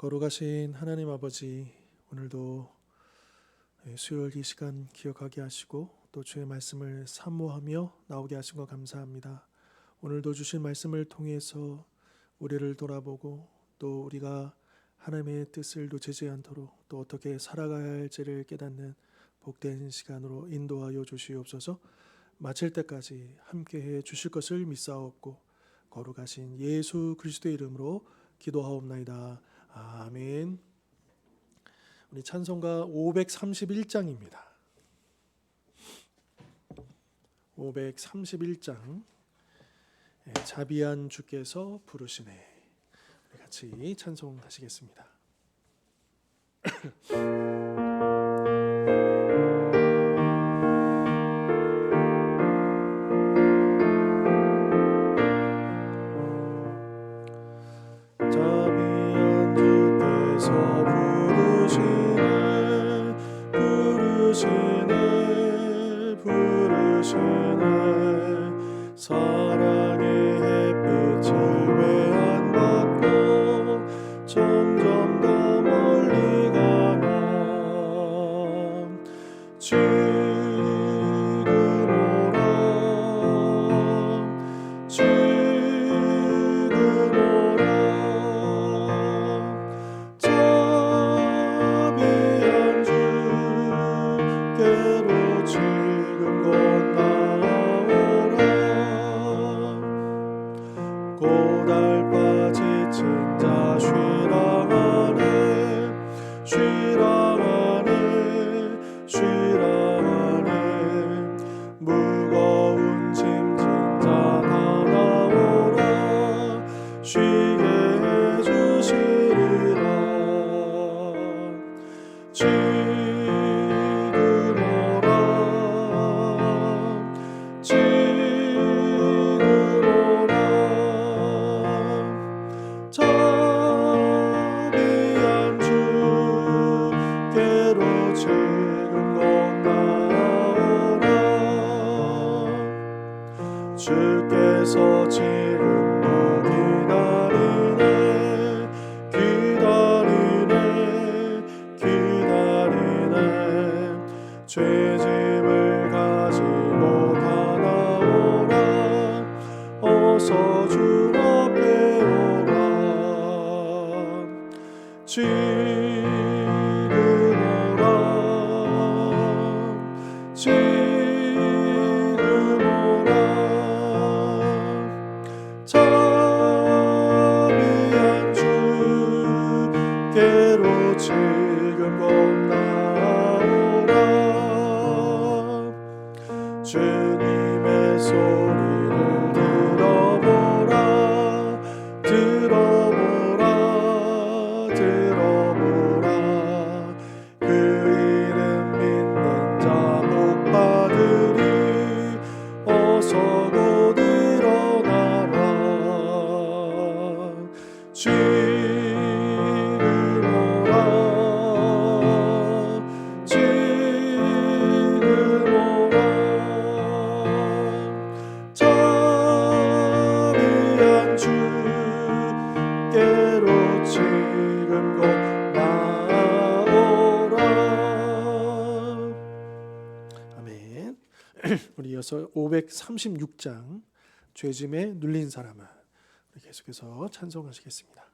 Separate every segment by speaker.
Speaker 1: 거룩하신 하나님 아버지, 오늘도 수요일 이 시간 기억하게 하시고 또 주의 말씀을 사모하며 나오게 하신 것 감사합니다. 오늘도 주신 말씀을 통해서 우리를 돌아보고 또 우리가 하나님의 뜻을 놓치지 않도록 또 어떻게 살아가야 할지를 깨닫는 복된 시간으로 인도하여 주시옵소서. 마칠 때까지 함께해 주실 것을 믿사옵고 거룩하신 예수 그리스도의 이름으로 기도하옵나이다. 아멘. 우리 찬송가 531장입니다. 531장 자비한 주께서 부르시네. 우리 같이 찬송하시겠습니다. 사랑의 햇빛을 왜 안 받고 점점 더 멀리 가나. 지금 오라, 지금 오라. 자비한 주께로 지금 곧 고달파 지친 자 쉬라 하네, 쉬라 하네, 쉬라 하네. 무거운 짐진 자 다 나오라, 쉬게 해주시리라. 지금 오라, 지금 오라. 자비한 주께로 지금 곧 나오라. 주께서 지금도 기다리네, 기다리네, 기다리네. 죄짐을 가지고 다 나오라, 어서 주 앞에 오라. 지금 오라, 지금 오라. 자비한 주께로 지금 곧 나오라. 주님의 소리를 들어보라, 들어보라, 들어보라. 그 이름 믿는 자 복받으리, 어서 곧 일어나라. 지금 오라, 지금 오라. 자비한 주께로 지금 곧 나오라. 아멘. 우리 이어서 536장 죄짐에 눌린 사람은 계속해서 찬송하시겠습니다.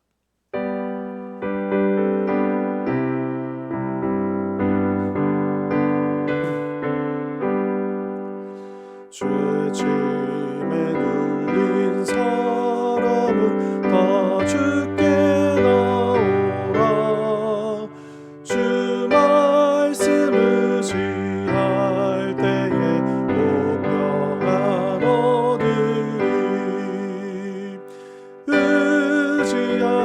Speaker 1: 죄짐에 눌린 사람은 다 주께 나오라. 주 말씀 의지할 때에 곧 평안 얻으리. 의지할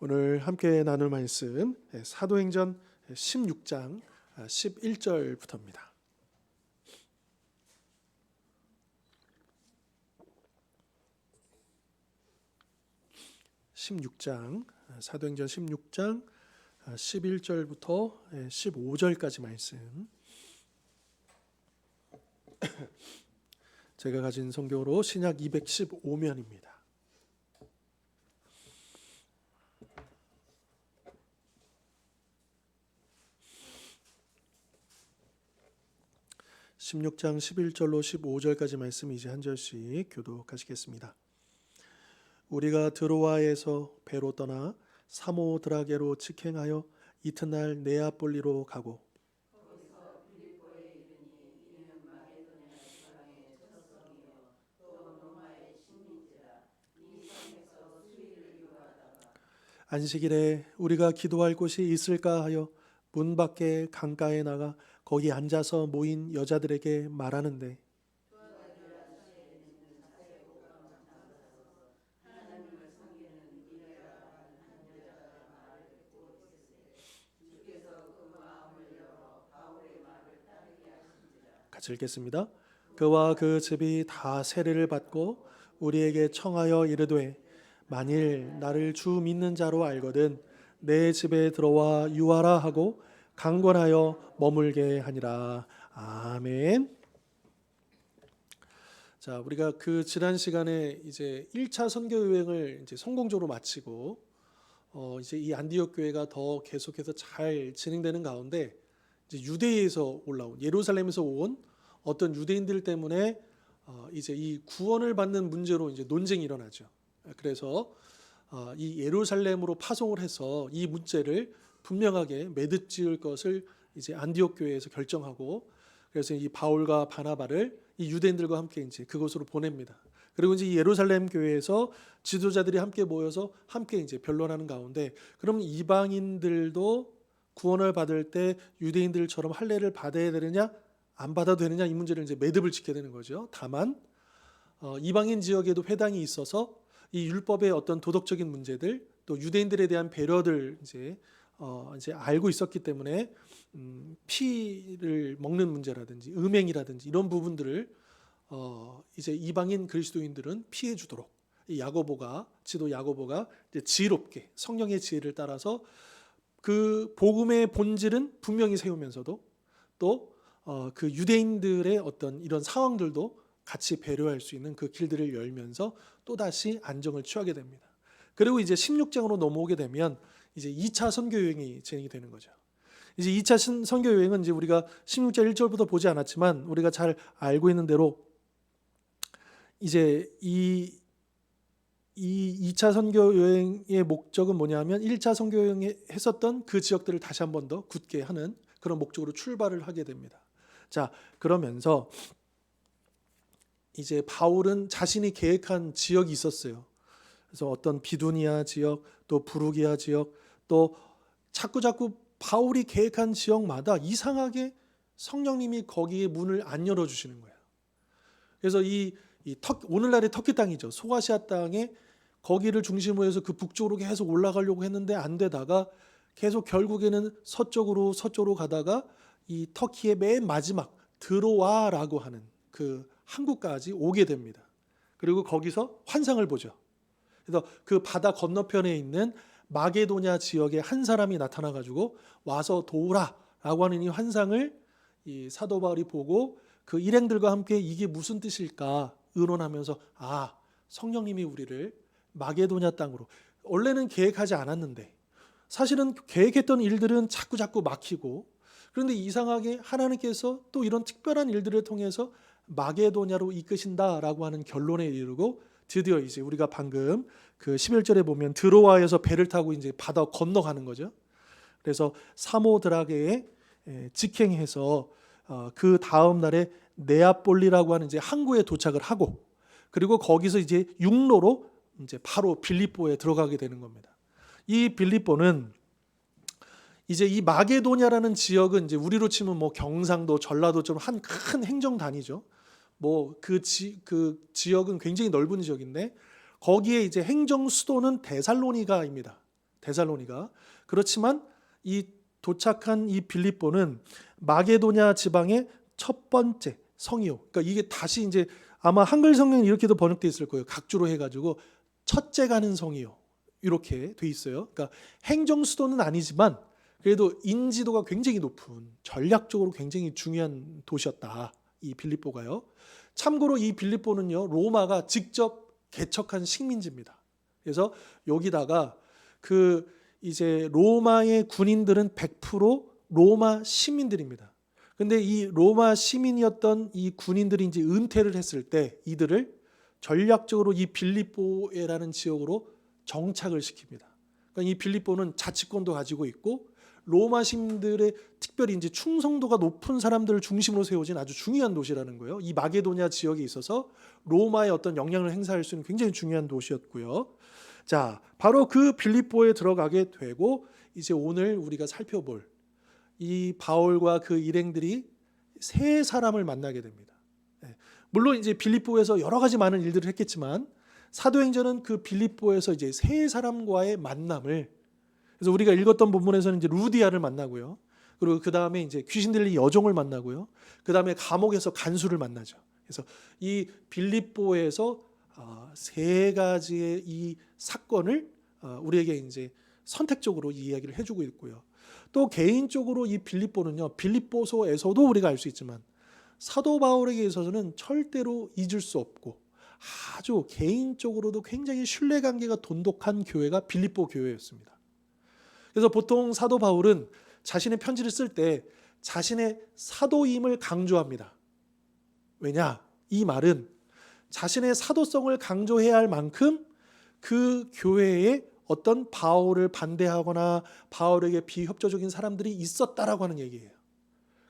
Speaker 1: 오늘 함께 나눌 말씀 사도행전 16장 11절부터입니다. 사도행전 16장 11절부터 15절까지 말씀. 제가 가진 성경으로 신약 215면입니다. 16장 11절로 15절까지 말씀 이제 한 절씩 교독하시겠습니다. 우리가 드로아에서 배로 떠나 사모드라게로 직행하여 이튿날 네아폴리로 가고 안식일에 우리가 기도할 곳이 있을까 하여 문 밖에 강가에 나가 거기 앉아서 모인 여자들에게 말하는데 같이 읽겠습니다. 그와 그 집이 다 세례를 받고 우리에게 청하여 이르되 만일 나를 주 믿는 자로 알거든 내 집에 들어와 유하라 하고 강권하여 머물게 하니라. 아멘. 자, 우리가 그 지난 시간에 이제 1차 선교 여행을 이제 성공적으로 마치고 이제 이 안디옥 교회가 더 계속해서 잘 진행되는 가운데 이제 유대에서 올라온 예루살렘에서 온 어떤 유대인들 때문에 이제 이 구원을 받는 문제로 이제 논쟁이 일어나죠. 그래서 이 예루살렘으로 파송을 해서 이 문제를 분명하게 매듭 지을 것을 이제 안디옥 교회에서 결정하고 그래서 이 바울과 바나바를 이 유대인들과 함께 이제 그곳으로 보냅니다. 그리고 이제 이 예루살렘 교회에서 지도자들이 함께 모여서 함께 이제 변론하는 가운데 그럼 이방인들도 구원을 받을 때 유대인들처럼 할례를 받아야 되느냐 안 받아도 되느냐 이 문제를 이제 매듭을 짓게 되는 거죠. 다만 이방인 지역에도 회당이 있어서 이 율법의 어떤 도덕적인 문제들 또 유대인들에 대한 배려들 이제 알고 있었기 때문에 피를 먹는 문제라든지 음행이라든지 이런 부분들을 이제 이방인 그리스도인들은 피해 주도록 이 지도 야고보가 이제 지혜롭게 성령의 지혜를 따라서 그 복음의 본질은 분명히 세우면서도 또 그 유대인들의 어떤 이런 상황들도 같이 배려할 수 있는 그 길들을 열면서 또다시 안정을 취하게 됩니다. 그리고 이제 16장으로 넘어오게 되면 이제 2차 선교 여행이 진행이 되는 거죠. 이제 2차 선교 여행은 이제 우리가 16장 1절부터 보지 않았지만 우리가 잘 알고 있는 대로 이제 이 2차 선교 여행의 목적은 뭐냐면 1차 선교 여행에 했었던 그 지역들을 다시 한 번 더 굳게 하는 그런 목적으로 출발을 하게 됩니다. 자, 그러면서 이제 바울은 자신이 계획한 지역이 있었어요. 그래서 어떤 비두니아 지역, 또 부르기아 지역, 또 자꾸 바울이 계획한 지역마다 이상하게 성령님이 거기에 문을 안 열어주시는 거예요. 그래서 오늘날의 터키 땅이죠. 소아시아 땅에 거기를 중심으로 해서 그 북쪽으로 계속 올라가려고 했는데 안 되다가 계속 결국에는 서쪽으로 가다가 이 터키의 맨 마지막 드로아라고 하는 그 항구까지 오게 됩니다. 그리고 거기서 환상을 보죠. 그래서 그 바다 건너편에 있는 마게도냐 지역의 한 사람이 나타나 가지고 와서 도우라라고 하는 이 환상을 이 사도 바울이 보고 그 일행들과 함께 이게 무슨 뜻일까 의논하면서 성령님이 우리를 마게도냐 땅으로, 원래는 계획하지 않았는데 사실은 계획했던 일들은 자꾸 막히고, 그런데 이상하게 하나님께서 또 이런 특별한 일들을 통해서 마게도냐로 이끄신다라고 하는 결론에 이르고 드디어 이제 우리가 방금 그 11절에 보면 드로아에서 배를 타고 이제 바다 건너가는 거죠. 그래서 사모드라게에 직행해서 그 다음 날에 네아폴리라고 하는 이제 항구에 도착을 하고, 그리고 거기서 이제 육로로 이제 바로 빌립보에 들어가게 되는 겁니다. 이 빌립보는 이제 이 마게도냐라는 지역은 이제 우리로 치면 뭐 경상도, 전라도 좀 한 큰 행정 단위죠. 뭐 그 지역은 굉장히 넓은 지역인데 거기에 이제 행정 수도는 데살로니가입니다. 데살로니가. 그렇지만 이 도착한 이 빌립보는 마게도냐 지방의 첫 번째 성이요. 그러니까 이게 다시 이제 아마 한글 성경에 이렇게도 번역되어 있을 거예요. 각주로 해가지고 첫째 가는 성이요. 이렇게 돼 있어요. 그러니까 행정 수도는 아니지만 그래도 인지도가 굉장히 높은, 전략적으로 굉장히 중요한 도시였다. 이 빌립보가요. 참고로 이 빌립보는요, 로마가 직접 개척한 식민지입니다. 그래서 여기다가 그 이제 로마의 군인들은 100% 로마 시민들입니다. 근데 이 로마 시민이었던 이 군인들이 이제 은퇴를 했을 때 이들을 전략적으로 이 빌립보라는 지역으로 정착을 시킵니다. 그러니까 이 빌립보는 자치권도 가지고 있고 로마 시민들의 특별히 이제 충성도가 높은 사람들을 중심으로 세워진 아주 중요한 도시라는 거예요. 이 마게도냐 지역에 있어서 로마의 어떤 영향을 행사할 수 있는 굉장히 중요한 도시였고요. 자, 바로 그 빌립보에 들어가게 되고 이제 오늘 우리가 살펴볼 이 바울과 그 일행들이 세 사람을 만나게 됩니다. 물론 이제 빌립보에서 여러 가지 많은 일들을 했겠지만 사도행전은 그 빌립보에서 이제 세 사람과의 만남을, 그래서 우리가 읽었던 본문에서는 이제 루디아를 만나고요. 그리고 그 다음에 이제 귀신 들린 여종을 만나고요. 그 다음에 감옥에서 간수를 만나죠. 그래서 이 빌립보에서 세 가지의 이 사건을 우리에게 이제 선택적으로 이 이야기를 해주고 있고요. 또 개인적으로 이 빌립보는요, 빌립보서에서도 우리가 알 수 있지만 사도 바울에게 있어서는 절대로 잊을 수 없고 아주 개인적으로도 굉장히 신뢰관계가 돈독한 교회가 빌립보 교회였습니다. 그래서 보통 사도 바울은 자신의 편지를 쓸 때 자신의 사도임을 강조합니다. 왜냐? 이 말은 자신의 사도성을 강조해야 할 만큼 그 교회에 어떤 바울을 반대하거나 바울에게 비협조적인 사람들이 있었다라고 하는 얘기예요.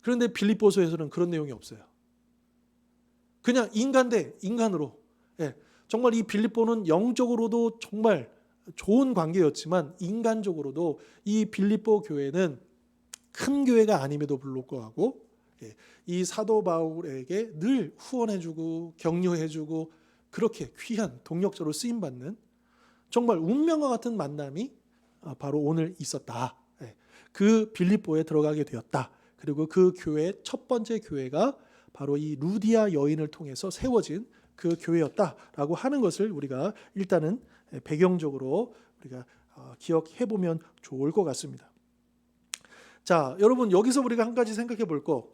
Speaker 1: 그런데 빌립보서에서는 그런 내용이 없어요. 그냥 인간 대 인간으로, 정말 이 빌립보는 영적으로도 정말 좋은 관계였지만 인간적으로도 이 빌립보 교회는 큰 교회가 아님에도 불구하고 이 사도 바울에게 늘 후원해주고 격려해주고 그렇게 귀한 동력자로 쓰임받는 정말 운명과 같은 만남이 바로 오늘 있었다. 그 빌립보에 들어가게 되었다. 그리고 그 교회의 첫 번째 교회가 바로 이 루디아 여인을 통해서 세워진 그 교회였다라고 하는 것을 우리가 일단은 배경적으로 우리가 기억해 보면 좋을 것 같습니다. 자, 여러분 여기서 우리가 한 가지 생각해 볼 거,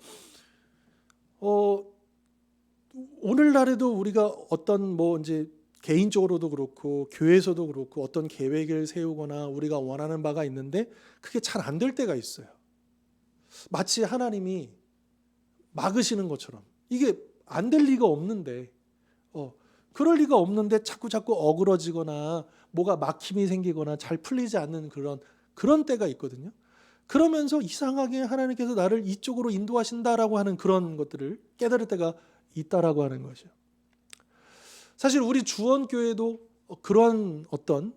Speaker 1: 오늘날에도 우리가 어떤 뭐 이제 개인적으로도 그렇고 교회에서도 그렇고 어떤 계획을 세우거나 우리가 원하는 바가 있는데 그게 잘 안 될 때가 있어요. 마치 하나님이 막으시는 것처럼 이게 안 될 리가 없는데 그럴 리가 없는데 자꾸 어그러지거나 뭐가 막힘이 생기거나 잘 풀리지 않는 그런 때가 있거든요. 그러면서 이상하게 하나님께서 나를 이쪽으로 인도하신다라고 하는 그런 것들을 깨달을 때가 있다라고 하는 것이죠. 사실 우리 주원교회도 그런 어떤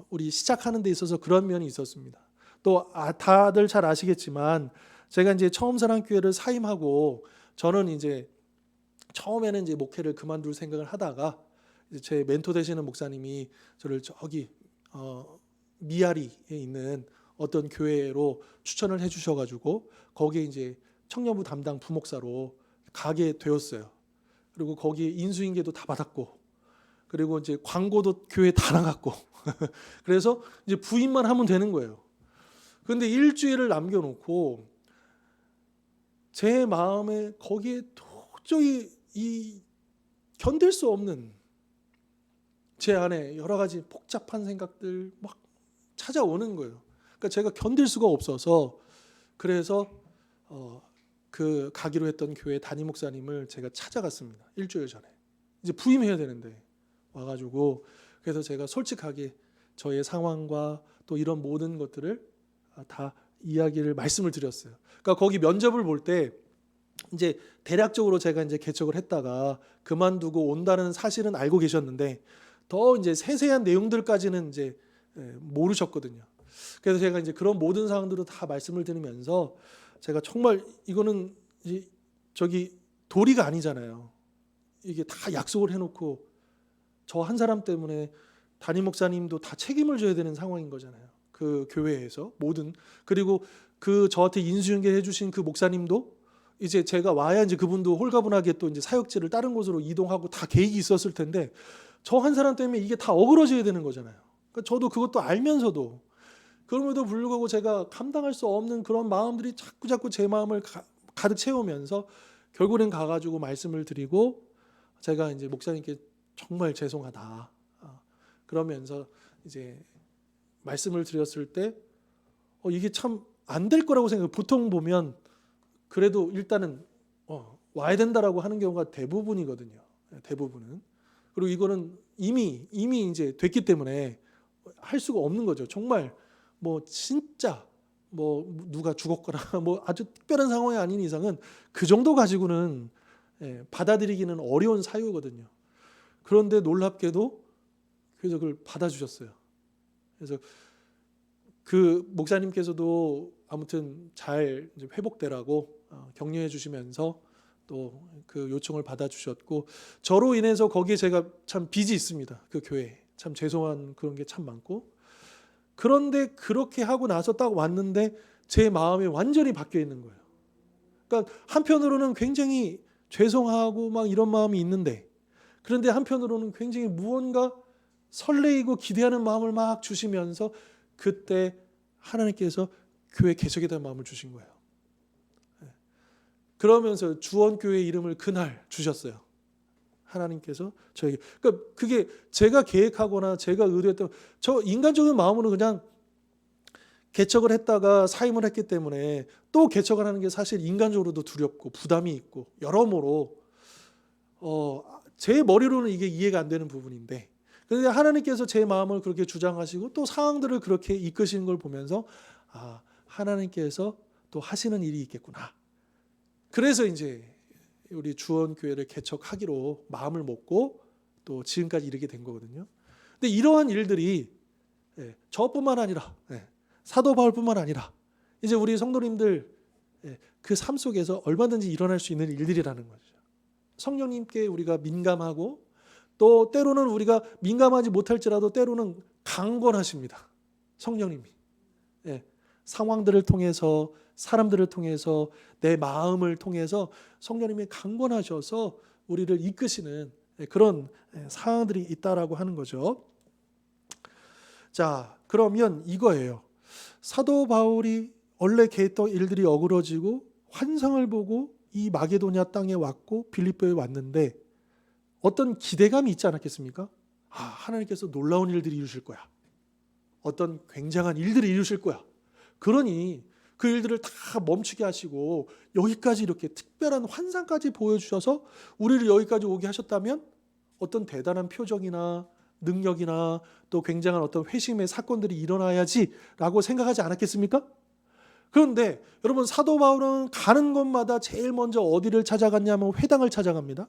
Speaker 1: 우리 시작하는 데 있어서 그런 면이 있었습니다. 또 다들 잘 아시겠지만 제가 이제 처음 사랑교회를 사임하고 저는 이제 처음에는 이제 목회를 그만둘 생각을 하다가 이제 제 멘토 되시는 목사님이 저를 저기 미아리에 있는 어떤 교회로 추천을 해주셔가지고 거기에 이제 청년부 담당 부목사로 가게 되었어요. 그리고 거기에 인수인계도 다 받았고, 그리고 이제 광고도 교회 다 나갔고, 그래서 이제 부임만 하면 되는 거예요. 그런데 일주일을 남겨놓고 제 마음에 거기에 도저히 견딜 수 없는 제 안에 여러 가지 복잡한 생각들 막 찾아오는 거예요. 그러니까 제가 견딜 수가 없어서 그래서 그 가기로 했던 교회 담임 목사님을 제가 찾아갔습니다. 일주일 전에. 이제 부임해야 되는데 와가지고 그래서 제가 솔직하게 저의 상황과 또 이런 모든 것들을 다 이야기를 말씀을 드렸어요. 그러니까 거기 면접을 볼 때 이제 대략적으로 제가 이제 개척을 했다가 그만두고 온다는 사실은 알고 계셨는데 더 이제 세세한 내용들까지는 이제 모르셨거든요. 그래서 제가 이제 그런 모든 사항들을 다 말씀을 드리면서 제가 정말 이거는 저기 도리가 아니잖아요. 이게 다 약속을 해놓고 저 한 사람 때문에 담임 목사님도 다 책임을 져야 되는 상황인 거잖아요. 그 교회에서 모든, 그리고 그 저한테 인수인계 해주신 그 목사님도 이제 제가 와야 이제 그분도 홀가분하게 또 이제 사역지를 다른 곳으로 이동하고 다 계획이 있었을 텐데 저 한 사람 때문에 이게 다 어그러져야 되는 거잖아요. 그러니까 저도 그것도 알면서도 그럼에도 불구하고 제가 감당할 수 없는 그런 마음들이 자꾸 제 마음을 가득 채우면서 결국엔 가가지고 말씀을 드리고 제가 이제 목사님께 정말 죄송하다 그러면서 이제 말씀을 드렸을 때 이게 참 안 될 거라고 생각해요. 보통 보면 그래도 일단은 와야 된다라고 하는 경우가 대부분이거든요. 대부분은. 그리고 이거는 이미 이제 됐기 때문에 할 수가 없는 거죠. 정말 뭐 진짜 뭐 누가 죽었거나 뭐 아주 특별한 상황이 아닌 이상은 그 정도 가지고는 받아들이기는 어려운 사유거든요. 그런데 놀랍게도 그래서 그걸 받아주셨어요. 그래서 그 목사님께서도 아무튼 잘 이제 회복되라고 격려해 주시면서 또 그 요청을 받아주셨고 저로 인해서 거기에 제가 참 빚이 있습니다. 그 교회에 참 죄송한 그런 게 참 많고 그런데 그렇게 하고 나서 딱 왔는데 제 마음이 완전히 바뀌어 있는 거예요. 그러니까 한편으로는 굉장히 죄송하고 막 이런 마음이 있는데 그런데 한편으로는 굉장히 무언가 설레이고 기대하는 마음을 막 주시면서 그때 하나님께서 교회 개척에 대한 마음을 주신 거예요. 그러면서 주원교회 이름을 그날 주셨어요. 하나님께서 저에게. 그러니까 그게 제가 계획하거나 제가 의도했던 저 인간적인 마음으로 그냥 개척을 했다가 사임을 했기 때문에 또 개척을 하는 게 사실 인간적으로도 두렵고 부담이 있고 여러모로 제 머리로는 이게 이해가 안 되는 부분인데 그런데 하나님께서 제 마음을 그렇게 주장하시고 또 상황들을 그렇게 이끄시는 걸 보면서 하나님께서 또 하시는 일이 있겠구나. 그래서 이제 우리 주원교회를 개척하기로 마음을 먹고 또 지금까지 이르게 된 거거든요. 근데 이러한 일들이 저뿐만 아니라 사도 바울뿐만 아니라 이제 우리 성도님들 그 삶 속에서 얼마든지 일어날 수 있는 일들이라는 거죠. 성령님께 우리가 민감하고 또 때로는 우리가 민감하지 못할지라도 때로는 강권하십니다. 성령님이. 상황들을 통해서 사람들을 통해서 내 마음을 통해서 성령님이 강권하셔서 우리를 이끄시는 그런 상황들이 있다라고 하는 거죠. 자, 그러면 이거예요. 사도 바울이 원래 계획했던 일들이 어그러지고 환상을 보고 이 마게도냐 땅에 왔고 빌립보에 왔는데 어떤 기대감이 있지 않았겠습니까? 하나님께서 놀라운 일들이 이루실 거야. 어떤 굉장한 일들이 이루실 거야. 그러니 그 일들을 다 멈추게 하시고 여기까지 이렇게 특별한 환상까지 보여주셔서 우리를 여기까지 오게 하셨다면 어떤 대단한 표정이나 능력이나 또 굉장한 어떤 회심의 사건들이 일어나야지라고 생각하지 않았겠습니까? 그런데 여러분 사도 바울은 가는 곳마다 제일 먼저 어디를 찾아갔냐면 회당을 찾아갑니다.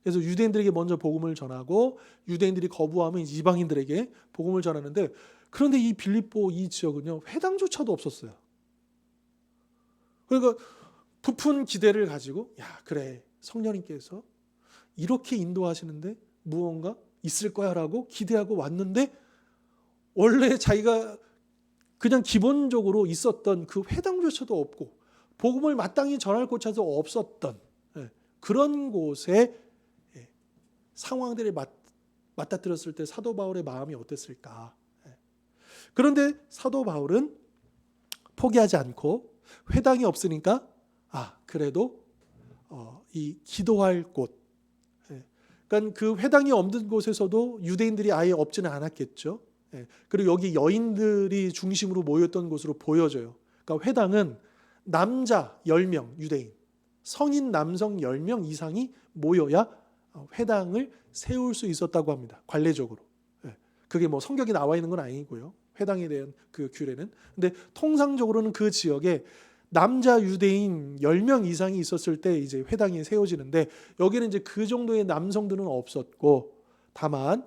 Speaker 1: 그래서 유대인들에게 먼저 복음을 전하고 유대인들이 거부하면 이방인들에게 복음을 전하는데, 그런데 이 빌립보 이 지역은요, 회당조차도 없었어요. 그러니까 부푼 기대를 가지고, 야 그래, 성령님께서 이렇게 인도하시는데 무언가 있을 거야라고 기대하고 왔는데, 원래 자기가 그냥 기본적으로 있었던 그 회당조차도 없고 복음을 마땅히 전할 곳차도 없었던 그런 곳에 상황들이 맞닥뜨렸을 때 사도 바울의 마음이 어땠을까? 그런데 사도 바울은 포기하지 않고, 회당이 없으니까 그래도 이 기도할 곳, 그러니까 그 회당이 없는 곳에서도 유대인들이 아예 없지는 않았겠죠. 그리고 여기 여인들이 중심으로 모였던 곳으로 보여져요. 그러니까 회당은 남자 10명 유대인, 성인 남성 10명 이상이 모여야 회당을 세울 수 있었다고 합니다. 관례적으로. 그게 뭐 성경에 나와 있는 건 아니고요. 회당에 대한 그 규례는. 근데 통상적으로는 그 지역에 남자 유대인 10명 이상이 있었을 때 이제 회당이 세워지는데, 여기는 이제 그 정도의 남성들은 없었고, 다만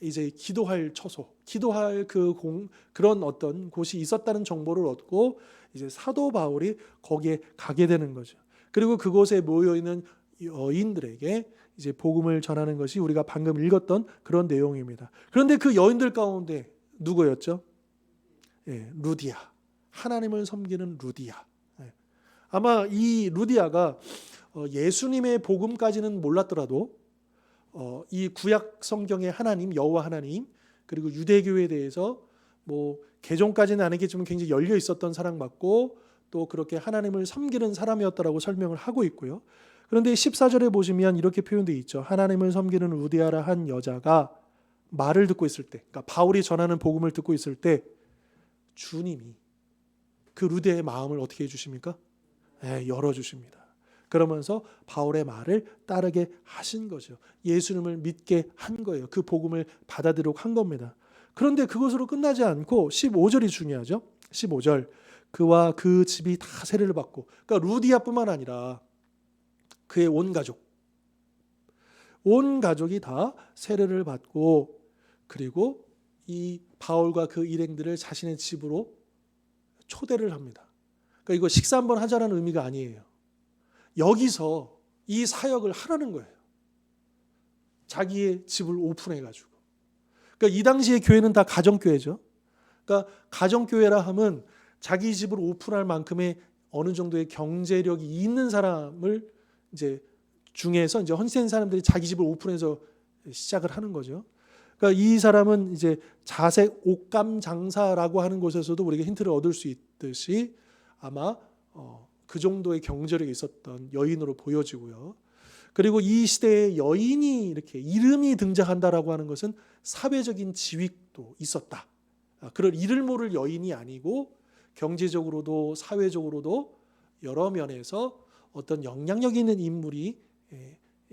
Speaker 1: 이제 기도할 처소, 기도할 그런 어떤 곳이 있었다는 정보를 얻고 이제 사도 바울이 거기에 가게 되는 거죠. 그리고 그곳에 모여 있는 여인들에게 이제 복음을 전하는 것이 우리가 방금 읽었던 그런 내용입니다. 그런데 그 여인들 가운데 누구였죠? 루디아. 하나님을 섬기는 루디아. 아마 이 루디아가 예수님의 복음까지는 몰랐더라도 이 구약 성경의 하나님, 여호와 하나님, 그리고 유대교에 대해서 뭐 개종까지는 아니겠지만 굉장히 열려 있었던 사람 같고, 또 그렇게 하나님을 섬기는 사람이었다라고 설명을 하고 있고요. 그런데 14절에 보시면 이렇게 표현되어 있죠. 하나님을 섬기는 루디아라 한 여자가 말을 듣고 있을 때, 그러니까 바울이 전하는 복음을 듣고 있을 때 주님이 그 루디아의 마음을 어떻게 해주십니까? 열어주십니다. 그러면서 바울의 말을 따르게 하신 거죠. 예수님을 믿게 한 거예요. 그 복음을 받아들이도록 한 겁니다. 그런데 그것으로 끝나지 않고 15절이 중요하죠. 15절, 그와 그 집이 다 세례를 받고, 그러니까 루디아뿐만 아니라 그의 온 가족이 다 세례를 받고, 그리고 이 바울과 그 일행들을 자신의 집으로 초대를 합니다. 그러니까 이거 식사 한번 하자는 의미가 아니에요. 여기서 이 사역을 하라는 거예요. 자기의 집을 오픈해가지고. 그러니까 이 당시의 교회는 다 가정교회죠. 그러니까 가정교회라 하면 자기 집을 오픈할 만큼의 어느 정도의 경제력이 있는 사람을 이제 중에서 이제 헌센 사람들이 자기 집을 오픈해서 시작을 하는 거죠. 그러니까 이 사람은 이제 자색 옷감 장사라고 하는 곳에서도 우리가 힌트를 얻을 수 있듯이 아마 그 정도의 경제력이 있었던 여인으로 보여지고요. 그리고 이 시대에 여인이 이렇게 이름이 등장한다라고 하는 것은 사회적인 지위도 있었다. 그럴 이를 모를 여인이 아니고 경제적으로도 사회적으로도 여러 면에서 어떤 영향력 있는 인물이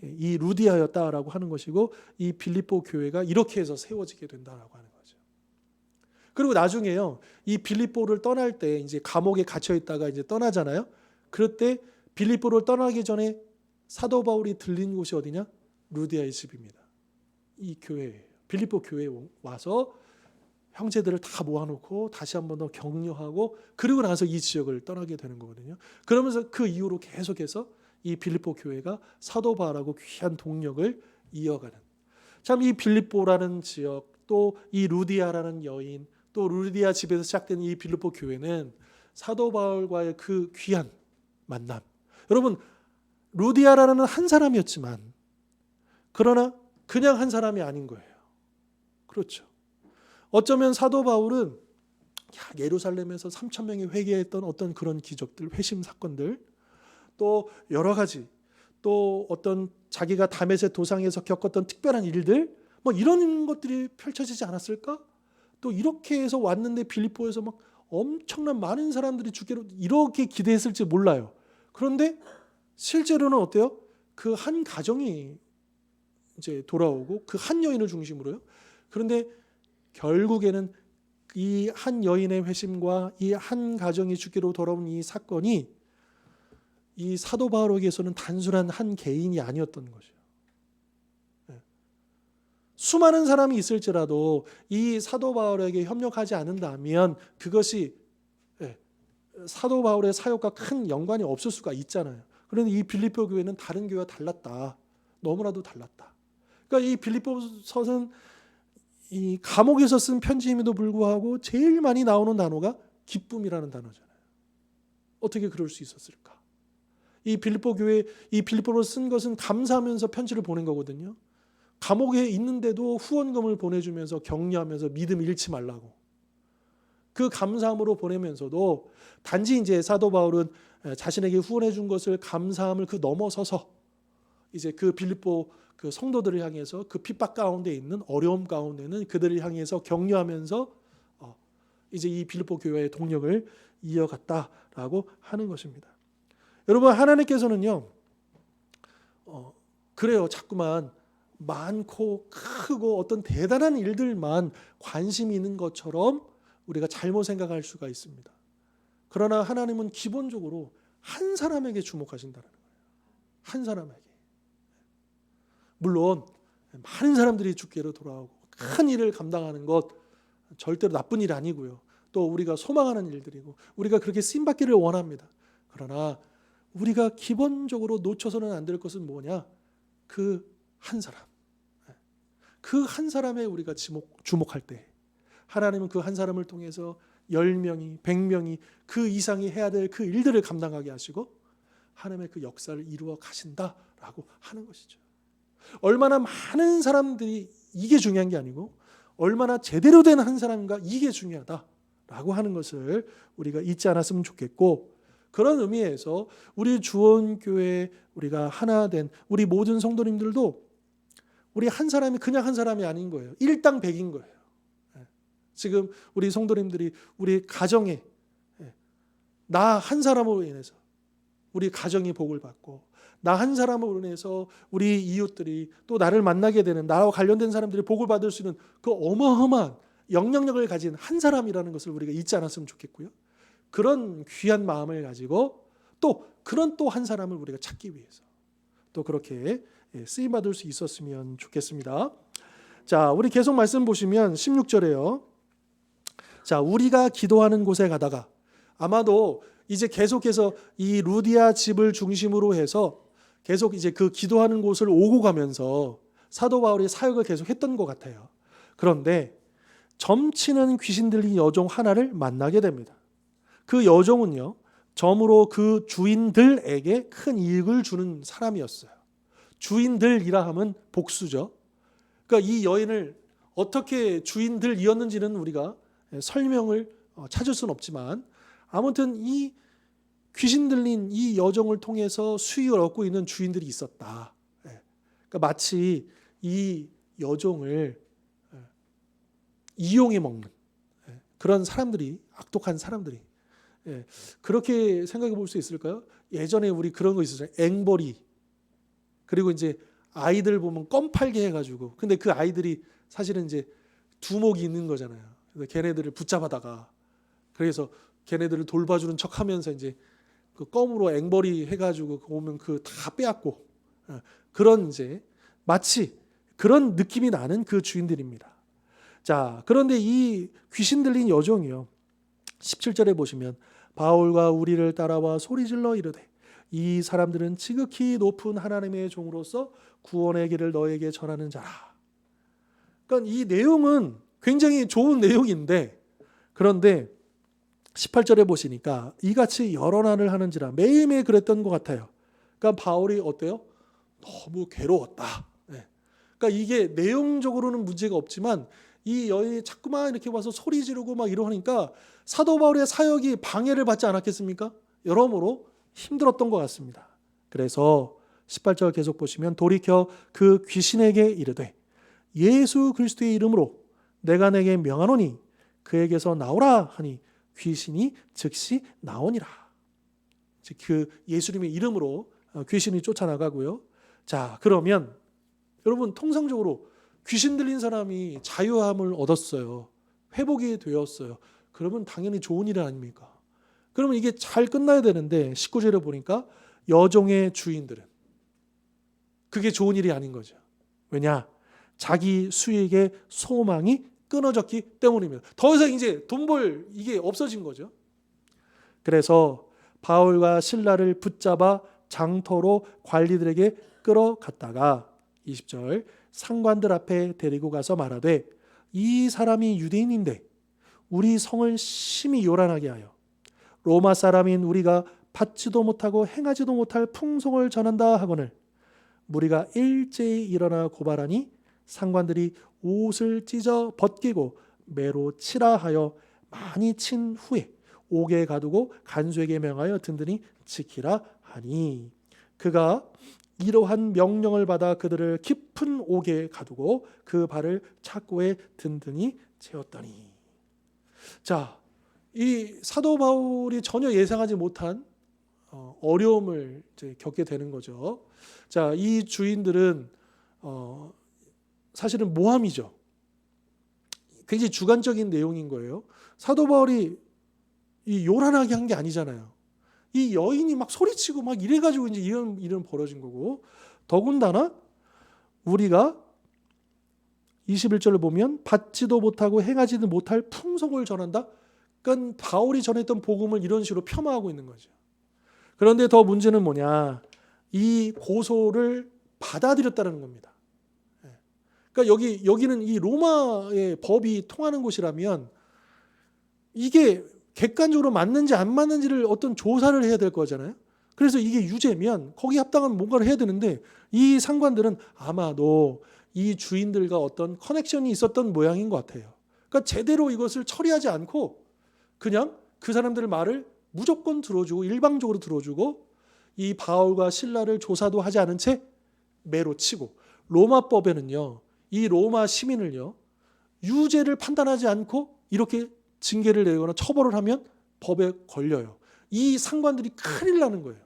Speaker 1: 이 루디아였다라고 하는 것이고, 이 빌립보 교회가 이렇게 해서 세워지게 된다라고 하는 거죠. 그리고 나중에요, 이 빌립보를 떠날 때 이제 감옥에 갇혀 있다가 이제 떠나잖아요. 그럴 때 빌립보를 떠나기 전에 사도 바울이 들린 곳이 어디냐? 루디아의 집입니다. 이 교회예요. 빌립보 교회에 와서 형제들을 다 모아놓고 다시 한 번 더 격려하고, 그리고 나서 이 지역을 떠나게 되는 거거든요. 그러면서 그 이후로 계속해서 이 빌립보 교회가 사도 바울하고 귀한 동력을 이어가는, 참 이 빌립보라는 지역, 또 이 루디아라는 여인, 또 루디아 집에서 시작된 이 빌립보 교회는 사도 바울과의 그 귀한 만남. 여러분, 루디아라는 한 사람이었지만 그러나 그냥 한 사람이 아닌 거예요. 그렇죠. 어쩌면 사도 바울은 예루살렘에서 3,000명이 회개했던 어떤 그런 기적들, 회심 사건들, 또 여러 가지, 또 어떤 자기가 다메섹 도상에서 겪었던 특별한 일들, 뭐 이런 것들이 펼쳐지지 않았을까? 또 이렇게 해서 왔는데 빌립보에서 막 엄청난 많은 사람들이 주기로 이렇게 기대했을지 몰라요. 그런데 실제로는 어때요? 그 한 가정이 이제 돌아오고 그 한 여인을 중심으로요. 그런데 결국에는 이 한 여인의 회심과 이 한 가정이 주기로 돌아온 이 사건이 이 사도 바울에게서는 단순한 한 개인이 아니었던 것이에요. 수많은 사람이 있을지라도 이 사도 바울에게 협력하지 않는다면 그것이 사도 바울의 사역과 큰 연관이 없을 수가 있잖아요. 그런데 이 빌립보 교회는 다른 교회와 달랐다. 너무나도 달랐다. 그러니까 이 빌립보서는 이 감옥에서 쓴 편지임에도 불구하고 제일 많이 나오는 단어가 기쁨이라는 단어잖아요. 어떻게 그럴 수 있었을까? 이 빌립보 교회, 이 빌립보로 쓴 것은 감사하면서 편지를 보낸 거거든요. 감옥에 있는데도 후원금을 보내주면서 격려하면서 믿음 잃지 말라고. 그 감사함으로 보내면서도 단지 이제 사도 바울은 자신에게 후원해 준 것을 감사함을 그 넘어서서 이제 그 빌립보 그 성도들을 향해서 그 핍박 가운데 있는 어려움 가운데는 그들을 향해서 격려하면서 이제 이 빌립보 교회의 동력을 이어갔다라고 하는 것입니다. 여러분, 하나님께서는요, 그래요, 자꾸만 많고 크고 어떤 대단한 일들만 관심이 있는 것처럼 우리가 잘못 생각할 수가 있습니다. 그러나 하나님은 기본적으로 한 사람에게 주목하신다는 거예요. 한 사람에게. 물론 많은 사람들이 주께로 돌아오고 큰 일을 감당하는 것 절대로 나쁜 일이 아니고요. 또 우리가 소망하는 일들이고 우리가 그렇게 쓰임받기를 원합니다. 그러나 우리가 기본적으로 놓쳐서는 안 될 것은 뭐냐? 그 한 사람. 그 한 사람에 우리가 주목할 때 하나님은 그 한 사람을 통해서 10명이 100명이 그 이상이 해야 될 그 일들을 감당하게 하시고 하나님의 그 역사를 이루어 가신다라고 하는 것이죠. 얼마나 많은 사람들이 이게 중요한 게 아니고 얼마나 제대로 된 한 사람인가 이게 중요하다라고 하는 것을 우리가 잊지 않았으면 좋겠고, 그런 의미에서 우리 주원교회 우리가 하나 된 우리 모든 성도님들도 우리 한 사람이 그냥 한 사람이 아닌 거예요. 일당백인 거예요. 지금 우리 성도님들이 우리 가정에 나 한 사람으로 인해서 우리 가정이 복을 받고 나 한 사람으로 인해서 우리 이웃들이 또 나를 만나게 되는 나와 관련된 사람들이 복을 받을 수 있는 그 어마어마한 영향력을 가진 한 사람이라는 것을 우리가 잊지 않았으면 좋겠고요. 그런 귀한 마음을 가지고 또 그런 또 한 사람을 우리가 찾기 위해서 또 그렇게 쓰임받을 수 있었으면 좋겠습니다. 자, 우리 계속 말씀 보시면 16절에요. 자, 우리가 기도하는 곳에 가다가, 아마도 이제 계속해서 이 루디아 집을 중심으로 해서 계속 이제 그 기도하는 곳을 오고 가면서 사도 바울이 사역을 계속 했던 것 같아요. 그런데 점치는 귀신 들린 여종 하나를 만나게 됩니다. 그 여종은요, 점으로 그 주인들에게 큰 이익을 주는 사람이었어요. 주인들이라 하면 복수죠. 그러니까 이 여인을 어떻게 주인들이었는지는 우리가 설명을 찾을 수는 없지만 아무튼 이 귀신 들린 이 여종을 통해서 수익을 얻고 있는 주인들이 있었다. 그러니까 마치 이 여종을 이용해 먹는 그런 사람들이, 악독한 사람들이, 그렇게 생각해 볼 수 있을까요? 예전에 우리 그런 거 있었잖아요. 앵벌이. 그리고 이제 아이들 보면 껌 팔게 해가지고, 근데 그 아이들이 사실은 이제 두목이 있는 거잖아요. 그래서 걔네들을 붙잡아다가, 그래서 걔네들을 돌봐주는 척하면서 이제 그 껌으로 앵벌이 해가지고 오면 그 다 빼앗고, 그런 이제 마치 그런 느낌이 나는 그 주인들입니다. 자, 그런데 이 귀신 들린 여종이요, 17절에 보시면 바울과 우리를 따라와 소리질러 이르되 이 사람들은 지극히 높은 하나님의 종으로서 구원의 길을 너에게 전하는 자라. 그러니까 이 내용은 굉장히 좋은 내용인데, 그런데 18절에 보시니까 이같이 여러 난을 하는지라, 매일매일 그랬던 것 같아요. 그러니까 바울이 어때요? 너무 괴로웠다. 그러니까 이게 내용적으로는 문제가 없지만 이 여인이 자꾸만 이렇게 와서 소리 지르고 막 이러니까 사도 바울의 사역이 방해를 받지 않았겠습니까? 여러모로 힘들었던 것 같습니다. 그래서 18절 계속 보시면 돌이켜 그 귀신에게 이르되 예수 그리스도의 이름으로 내가 내게 명하노니 그에게서 나오라 하니 귀신이 즉시 나오니라. 즉 그 예수님의 이름으로 귀신이 쫓아나가고요. 자, 그러면 여러분, 통상적으로 귀신 들린 사람이 자유함을 얻었어요. 회복이 되었어요. 그러면 당연히 좋은 일 아닙니까? 그러면 이게 잘 끝나야 되는데 19절에 보니까 여종의 주인들은 그게 좋은 일이 아닌 거죠. 왜냐? 자기 수익의 소망이 끊어졌기 때문입니다. 더 이상 이제 돈 벌 이게 없어진 거죠. 그래서 바울과 실라를 붙잡아 장터로 관리들에게 끌어갔다가 20절 상관들 앞에 데리고 가서 말하되 이 사람이 유대인인데 우리 성을 심히 요란하게 하여 로마 사람인 우리가 받지도 못하고 행하지도 못할 풍속을 전한다 하거늘 무리가 일제히 일어나 고발하니 상관들이 옷을 찢어 벗기고 매로 치라 하여 많이 친 후에 옥에 가두고 간수에게 명하여 든든히 지키라 하니 그가 이러한 명령을 받아 그들을 깊은 옥에 가두고 그 발을 착고에 든든히 채웠더니. 자, 이 사도 바울이 전혀 예상하지 못한 어려움을 이제 겪게 되는 거죠. 자, 이 주인들은 사실은 모함이죠. 굉장히 주관적인 내용인 거예요. 사도 바울이 이 요란하게 한 게 아니잖아요. 이 여인이 막 소리치고 막 이래가지고 이제 이런 일은 벌어진 거고, 더군다나 우리가 21절을 보면 받지도 못하고 행하지도 못할 풍속을 전한다. 그러니까 바울이 전했던 복음을 이런 식으로 폄하하고 있는 거죠. 그런데 더 문제는 뭐냐? 이 고소를 받아들였다는 겁니다. 그러니까 여기는 이 로마의 법이 통하는 곳이라면 이게 객관적으로 맞는지 안 맞는지를 어떤 조사를 해야 될 거잖아요. 그래서 이게 유죄면 거기에 합당한 뭔가를 해야 되는데 이 상관들은 아마도 이 주인들과 어떤 커넥션이 있었던 모양인 것 같아요. 그러니까 제대로 이것을 처리하지 않고 그냥 그 사람들 말을 무조건 들어주고 일방적으로 들어주고 이 바울과 실라를 조사도 하지 않은 채 매로 치고, 로마법에는요 이 로마 시민을요 유죄를 판단하지 않고 이렇게 징계를 내거나 처벌을 하면 법에 걸려요. 이 상관들이 큰일 나는 거예요.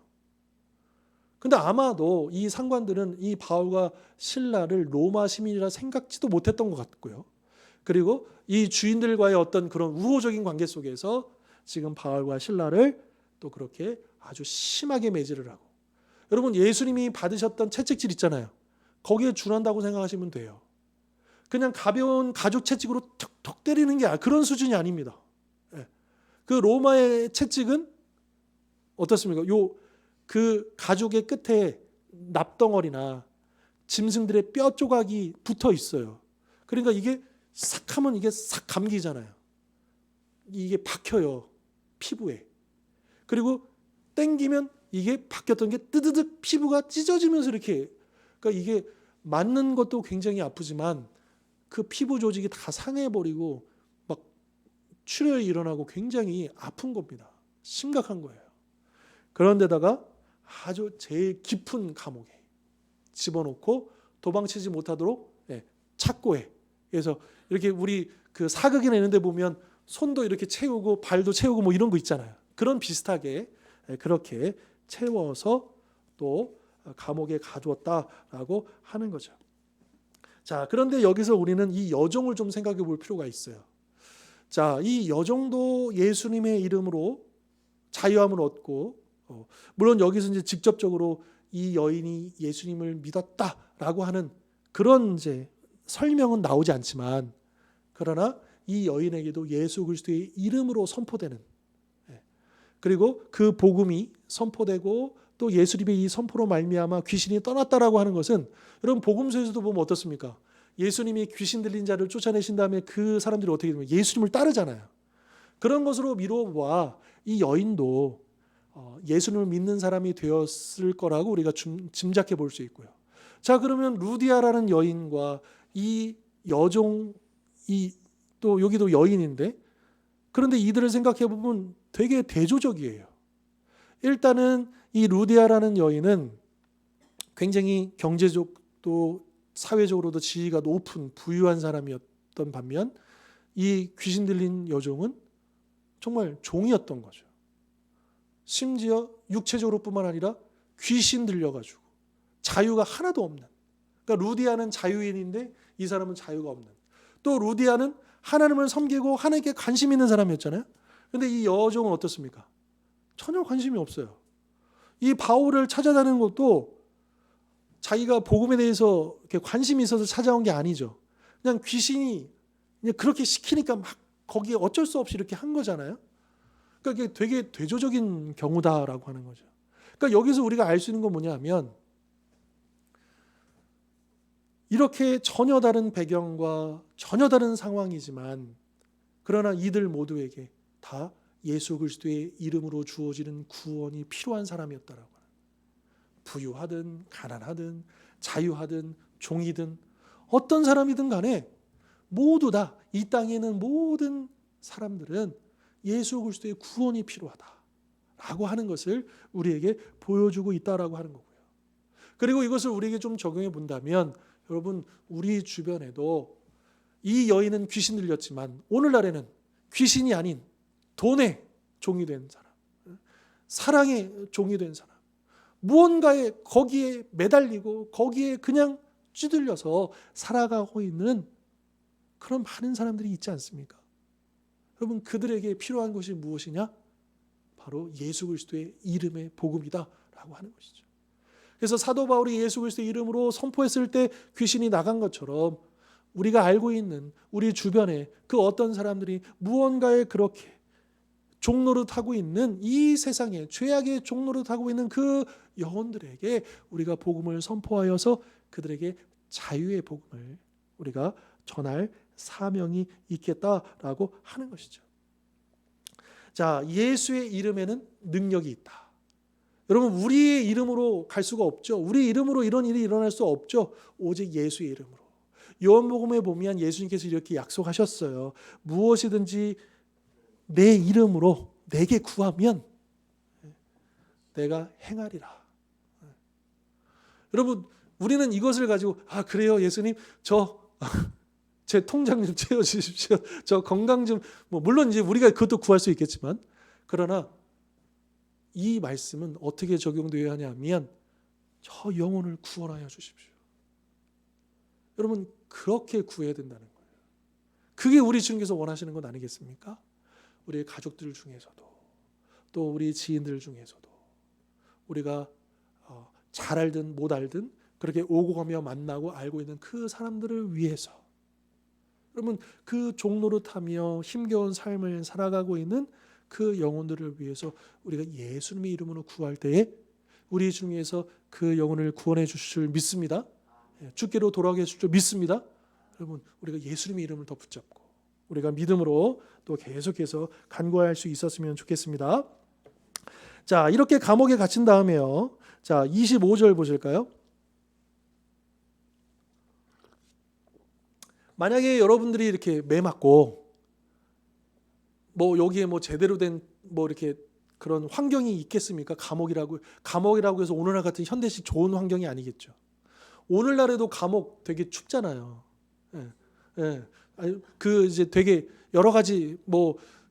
Speaker 1: 근데 아마도 이 상관들은 이 바울과 실라를 로마 시민이라 생각지도 못했던 것 같고요. 그리고 이 주인들과의 어떤 그런 우호적인 관계 속에서 지금 바울과 실라를 또 그렇게 아주 심하게 매질을 하고, 여러분 예수님이 받으셨던 채찍질 있잖아요. 거기에 준한다고 생각하시면 돼요. 그냥 가벼운 가죽 채찍으로 툭툭 때리는 게 그런 수준이 아닙니다. 그 로마의 채찍은 어떻습니까? 그 가죽의 끝에 납덩어리나 짐승들의 뼈 조각이 붙어 있어요. 그러니까 이게 싹 하면 이게 싹 감기잖아요. 이게 박혀요, 피부에. 그리고 땡기면 이게 박혔던 게 뜨드득 피부가 찢어지면서 이렇게, 그러니까 이게 맞는 것도 굉장히 아프지만 그 피부 조직이 다 상해버리고 막 출혈이 일어나고 굉장히 아픈 겁니다. 심각한 거예요. 그런데다가 아주 제일 깊은 감옥에 집어넣고 도망치지 못하도록 착고해. 그래서 이렇게 우리 그 사극이 내는데 보면 손도 이렇게 채우고 발도 채우고 뭐 이런 거 있잖아요. 그런 비슷하게 그렇게 채워서 또 감옥에 가두었다라고 하는 거죠. 자, 그런데 여기서 우리는 이 여종을 좀 생각해 볼 필요가 있어요. 자, 이 여종도 예수님의 이름으로 자유함을 얻고, 물론 여기서 이제 직접적으로 이 여인이 예수님을 믿었다라고 하는 그런 이제 설명은 나오지 않지만, 그러나 이 여인에게도 예수 그리스도의 이름으로 선포되는, 그리고 그 복음이 선포되고 또 예수님의 이 선포로 말미암아 귀신이 떠났다라고 하는 것은, 여러분 복음서에서도 보면 어떻습니까? 예수님이 귀신 들린 자를 쫓아내신 다음에 그 사람들이 어떻게 되면 예수님을 따르잖아요. 그런 것으로 미루어봐 이 여인도 예수님을 믿는 사람이 되었을 거라고 우리가 짐작해 볼 수 있고요. 자, 그러면 루디아라는 여인과 이 여종, 또 여기도 여인인데, 그런데 이들을 생각해 보면 되게 대조적이에요. 일단은 이 루디아라는 여인은 굉장히 경제적 또 사회적으로도 지위가 높은 부유한 사람이었던 반면 이 귀신 들린 여종은 정말 종이었던 거죠. 심지어 육체적으로뿐만 아니라 귀신 들려가지고 자유가 하나도 없는, 그러니까 루디아는 자유인인데 이 사람은 자유가 없는, 또 루디아는 하나님을 섬기고 하나님께 관심 있는 사람이었잖아요. 그런데 이 여종은 어떻습니까? 전혀 관심이 없어요. 이 바울을 찾아다니는 것도 자기가 복음에 대해서 이렇게 관심이 있어서 찾아온 게 아니죠. 그냥 귀신이 그냥 그렇게 시키니까 막 거기에 어쩔 수 없이 이렇게 한 거잖아요. 그러니까 이게 되게 대조적인 경우다라고 하는 거죠. 그러니까 여기서 우리가 알 수 있는 건 뭐냐면 이렇게 전혀 다른 배경과 전혀 다른 상황이지만 그러나 이들 모두에게 다 예수 그리스도의 이름으로 주어지는 구원이 필요한 사람이었다라고. 부유하든 가난하든 자유하든 종이든 어떤 사람이든 간에 모두 다 이 땅에 있는 모든 사람들은 예수 그리스도의 구원이 필요하다라고 하는 것을 우리에게 보여주고 있다라고 하는 거고요. 그리고 이것을 우리에게 좀 적용해 본다면 여러분 우리 주변에도 이 여인은 귀신 들렸지만 오늘날에는 귀신이 아닌 돈의 종이 된 사람, 사랑의 종이 된 사람, 무언가에 거기에 매달리고 거기에 그냥 찌들려서 살아가고 있는 그런 많은 사람들이 있지 않습니까? 여러분 그들에게 필요한 것이 무엇이냐? 바로 예수 그리스도의 이름의 복음이다라고 하는 것이죠. 그래서 사도 바울이 예수 그리스도의 이름으로 선포했을 때 귀신이 나간 것처럼 우리가 알고 있는 우리 주변에 그 어떤 사람들이 무언가에 그렇게 종노릇하고 있는 이 세상에 죄악의 종노릇하고 있는 그 영혼들에게 우리가 복음을 선포하여서 그들에게 자유의 복음을 우리가 전할 사명이 있겠다라고 하는 것이죠. 자, 예수의 이름에는 능력이 있다. 여러분 우리의 이름으로 갈 수가 없죠. 우리 이름으로 이런 일이 일어날 수 없죠. 오직 예수의 이름으로. 요한복음에 보면 예수님께서 이렇게 약속하셨어요. 무엇이든지 내 이름으로 내게 구하면 내가 행하리라. 여러분 우리는 이것을 가지고 그래요 예수님 제 통장 좀 채워주십시오. 저 건강 좀 물론 이제 우리가 그것도 구할 수 있겠지만 그러나 이 말씀은 어떻게 적용되어야 하냐면 저 영혼을 구원하여 주십시오. 여러분 그렇게 구해야 된다는 거예요. 그게 우리 주님께서 원하시는 것 아니겠습니까? 우리의 가족들 중에서도 또 우리 지인들 중에서도 우리가 잘 알든 못 알든 그렇게 오고 가며 만나고 알고 있는 그 사람들을 위해서 여러분 그 종노릇하며 힘겨운 삶을 살아가고 있는 그 영혼들을 위해서 우리가 예수님의 이름으로 구할 때에 우리 중에서 그 영혼을 구원해 주실 줄 믿습니다. 주께로 돌아오게 해줄 줄 믿습니다. 여러분 우리가 예수님의 이름을 더 붙잡고 우리가 믿음으로 또 계속해서 간구할 수 있었으면 좋겠습니다. 자, 이렇게 감옥에 갇힌 다음에요. 자, 25절 보실까요? 만약에 여러분들이 이렇게 매 맞고 여기에 제대로 된 이렇게 그런 환경이 있겠습니까? 감옥이라고 해서 오늘날 같은 현대식 좋은 환경이 아니겠죠. 오늘날에도 감옥 되게 춥잖아요. 그 이제 되게 여러 가지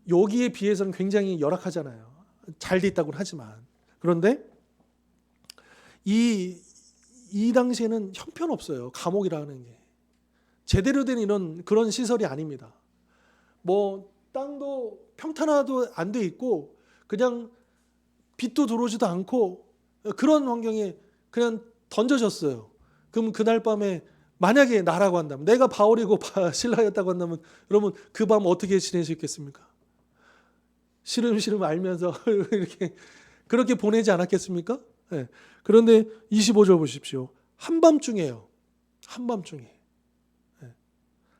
Speaker 1: 여기에 비해서는 굉장히 열악하잖아요. 잘 돼 있다고는 하지만 그런데 이 당시에는 형편없어요. 감옥이라는 게 제대로 된 그런 시설이 아닙니다. 땅도 평탄화도 안 돼 있고 그냥 빛도 들어오지도 않고 그런 환경에 그냥 던져졌어요. 그럼 그날 밤에 만약에 나라고 한다면 내가 바울이고 실라였다고 한다면 여러분 그 밤 어떻게 지내셨겠습니까? 시름시름 알면서 이렇게 그렇게 보내지 않았겠습니까? 네. 그런데 25절 보십시오. 한밤중에요. 한밤중에. 네.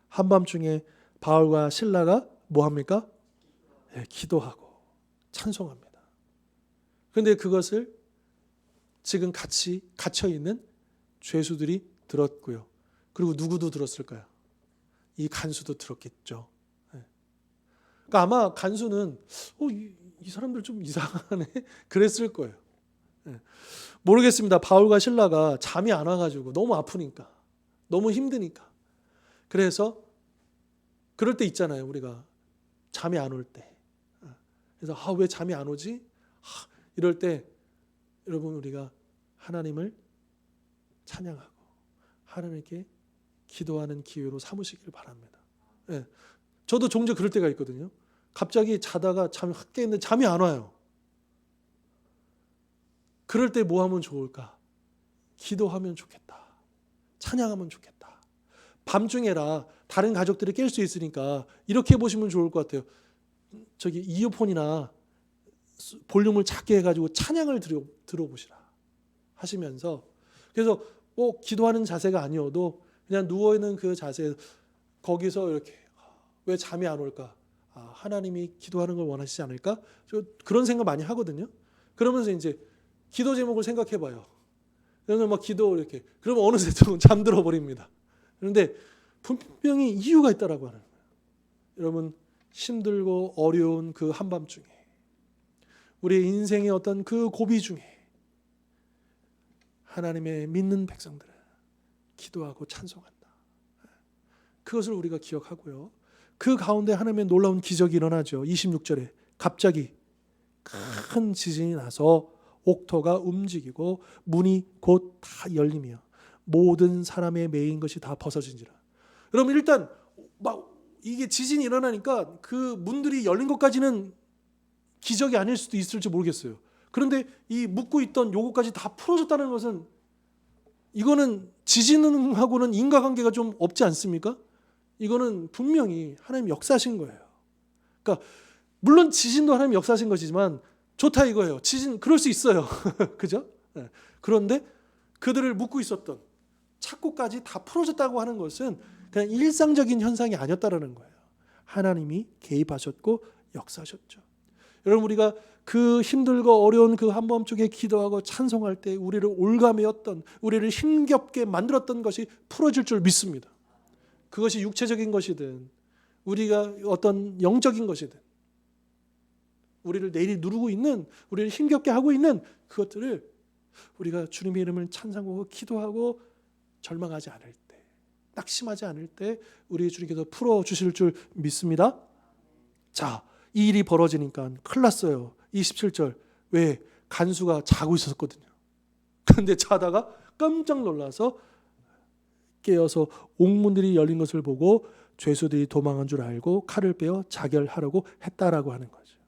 Speaker 1: 한밤중에 바울과 실라가 뭐합니까? 네, 기도하고 찬송합니다. 그런데 그것을 지금 같이 갇혀있는 죄수들이 들었고요. 그리고 누구도 들었을까요? 이 간수도 들었겠죠. 그러니까 아마 간수는 이 사람들 좀 이상하네 그랬을 거예요. 모르겠습니다. 바울과 실라가 잠이 안 와가지고 너무 아프니까 너무 힘드니까 그래서 그럴 때 있잖아요. 우리가 잠이 안 올 때 그래서 왜 잠이 안 오지? 이럴 때 여러분 우리가 하나님을 찬양하고 하나님께 기도하는 기회로 삼으시길 바랍니다. 저도 종종 그럴 때가 있거든요. 갑자기 자다가 잠이 확 깨는데 잠이 안 와요. 그럴 때 뭐 하면 좋을까? 기도하면 좋겠다. 찬양하면 좋겠다. 밤중에라 다른 가족들이 깰 수 있으니까 이렇게 보시면 좋을 것 같아요. 저기 이어폰이나 볼륨을 작게 해가지고 찬양을 들어보시라 하시면서, 그래서 꼭 기도하는 자세가 아니어도 그냥 누워있는 그 자세, 거기서 이렇게 왜 잠이 안 올까? 하나님이 기도하는 걸 원하시지 않을까? 저 그런 생각 많이 하거든요. 그러면서 이제 기도 제목을 생각해 봐요. 그래서 막 기도 이렇게, 그러면 어느새 좀 잠들어 버립니다. 그런데 분명히 이유가 있다라고 하는 거예요. 여러분, 힘들고 어려운 그 한밤중에, 우리의 인생의 어떤 그 고비 중에 하나님의 믿는 백성들은 기도하고 찬송한다. 그것을 우리가 기억하고요. 그 가운데 하나님의 놀라운 기적이 일어나죠. 26절에 갑자기 큰 지진이 나서 옥토가 움직이고 문이 곧 다 열리며 모든 사람의 매인 것이 다 벗어진지라. 여러분, 일단 막 이게 지진이 일어나니까 그 문들이 열린 것까지는 기적이 아닐 수도 있을지 모르겠어요. 그런데 이 묶고 있던 요거까지 다 풀어졌다는 것은, 이거는 지진하고는 인과관계가 좀 없지 않습니까? 이거는 분명히 하나님 역사하신 거예요. 그러니까 물론 지진도 하나님 역사하신 것이지만 좋다 이거예요. 지진 그럴 수 있어요. 그죠? 네. 그런데 그들을 묶고 있었던 착고까지 다 풀어졌다고 하는 것은 그냥 일상적인 현상이 아니었다라는 거예요. 하나님이 개입하셨고 역사하셨죠. 여러분, 우리가 그 힘들고 어려운 그 한밤중에 기도하고 찬송할 때 우리를 올가매었던, 우리를 힘겹게 만들었던 것이 풀어질 줄 믿습니다. 그것이 육체적인 것이든 우리가 어떤 영적인 것이든 우리를 내리 누르고 있는, 우리를 힘겹게 하고 있는 그것들을 우리가 주님의 이름을 찬송하고 기도하고 절망하지 않을 때, 낙심하지 않을 때 우리 주님께서 풀어주실 줄 믿습니다. 자, 이 일이 벌어지니까 큰일 났어요. 27절. 왜? 간수가 자고 있었거든요. 그런데 자다가 깜짝 놀라서 깨어서 옥문들이 열린 것을 보고 죄수들이 도망한 줄 알고 칼을 빼어 자결하려고 했다라고 하는 거죠.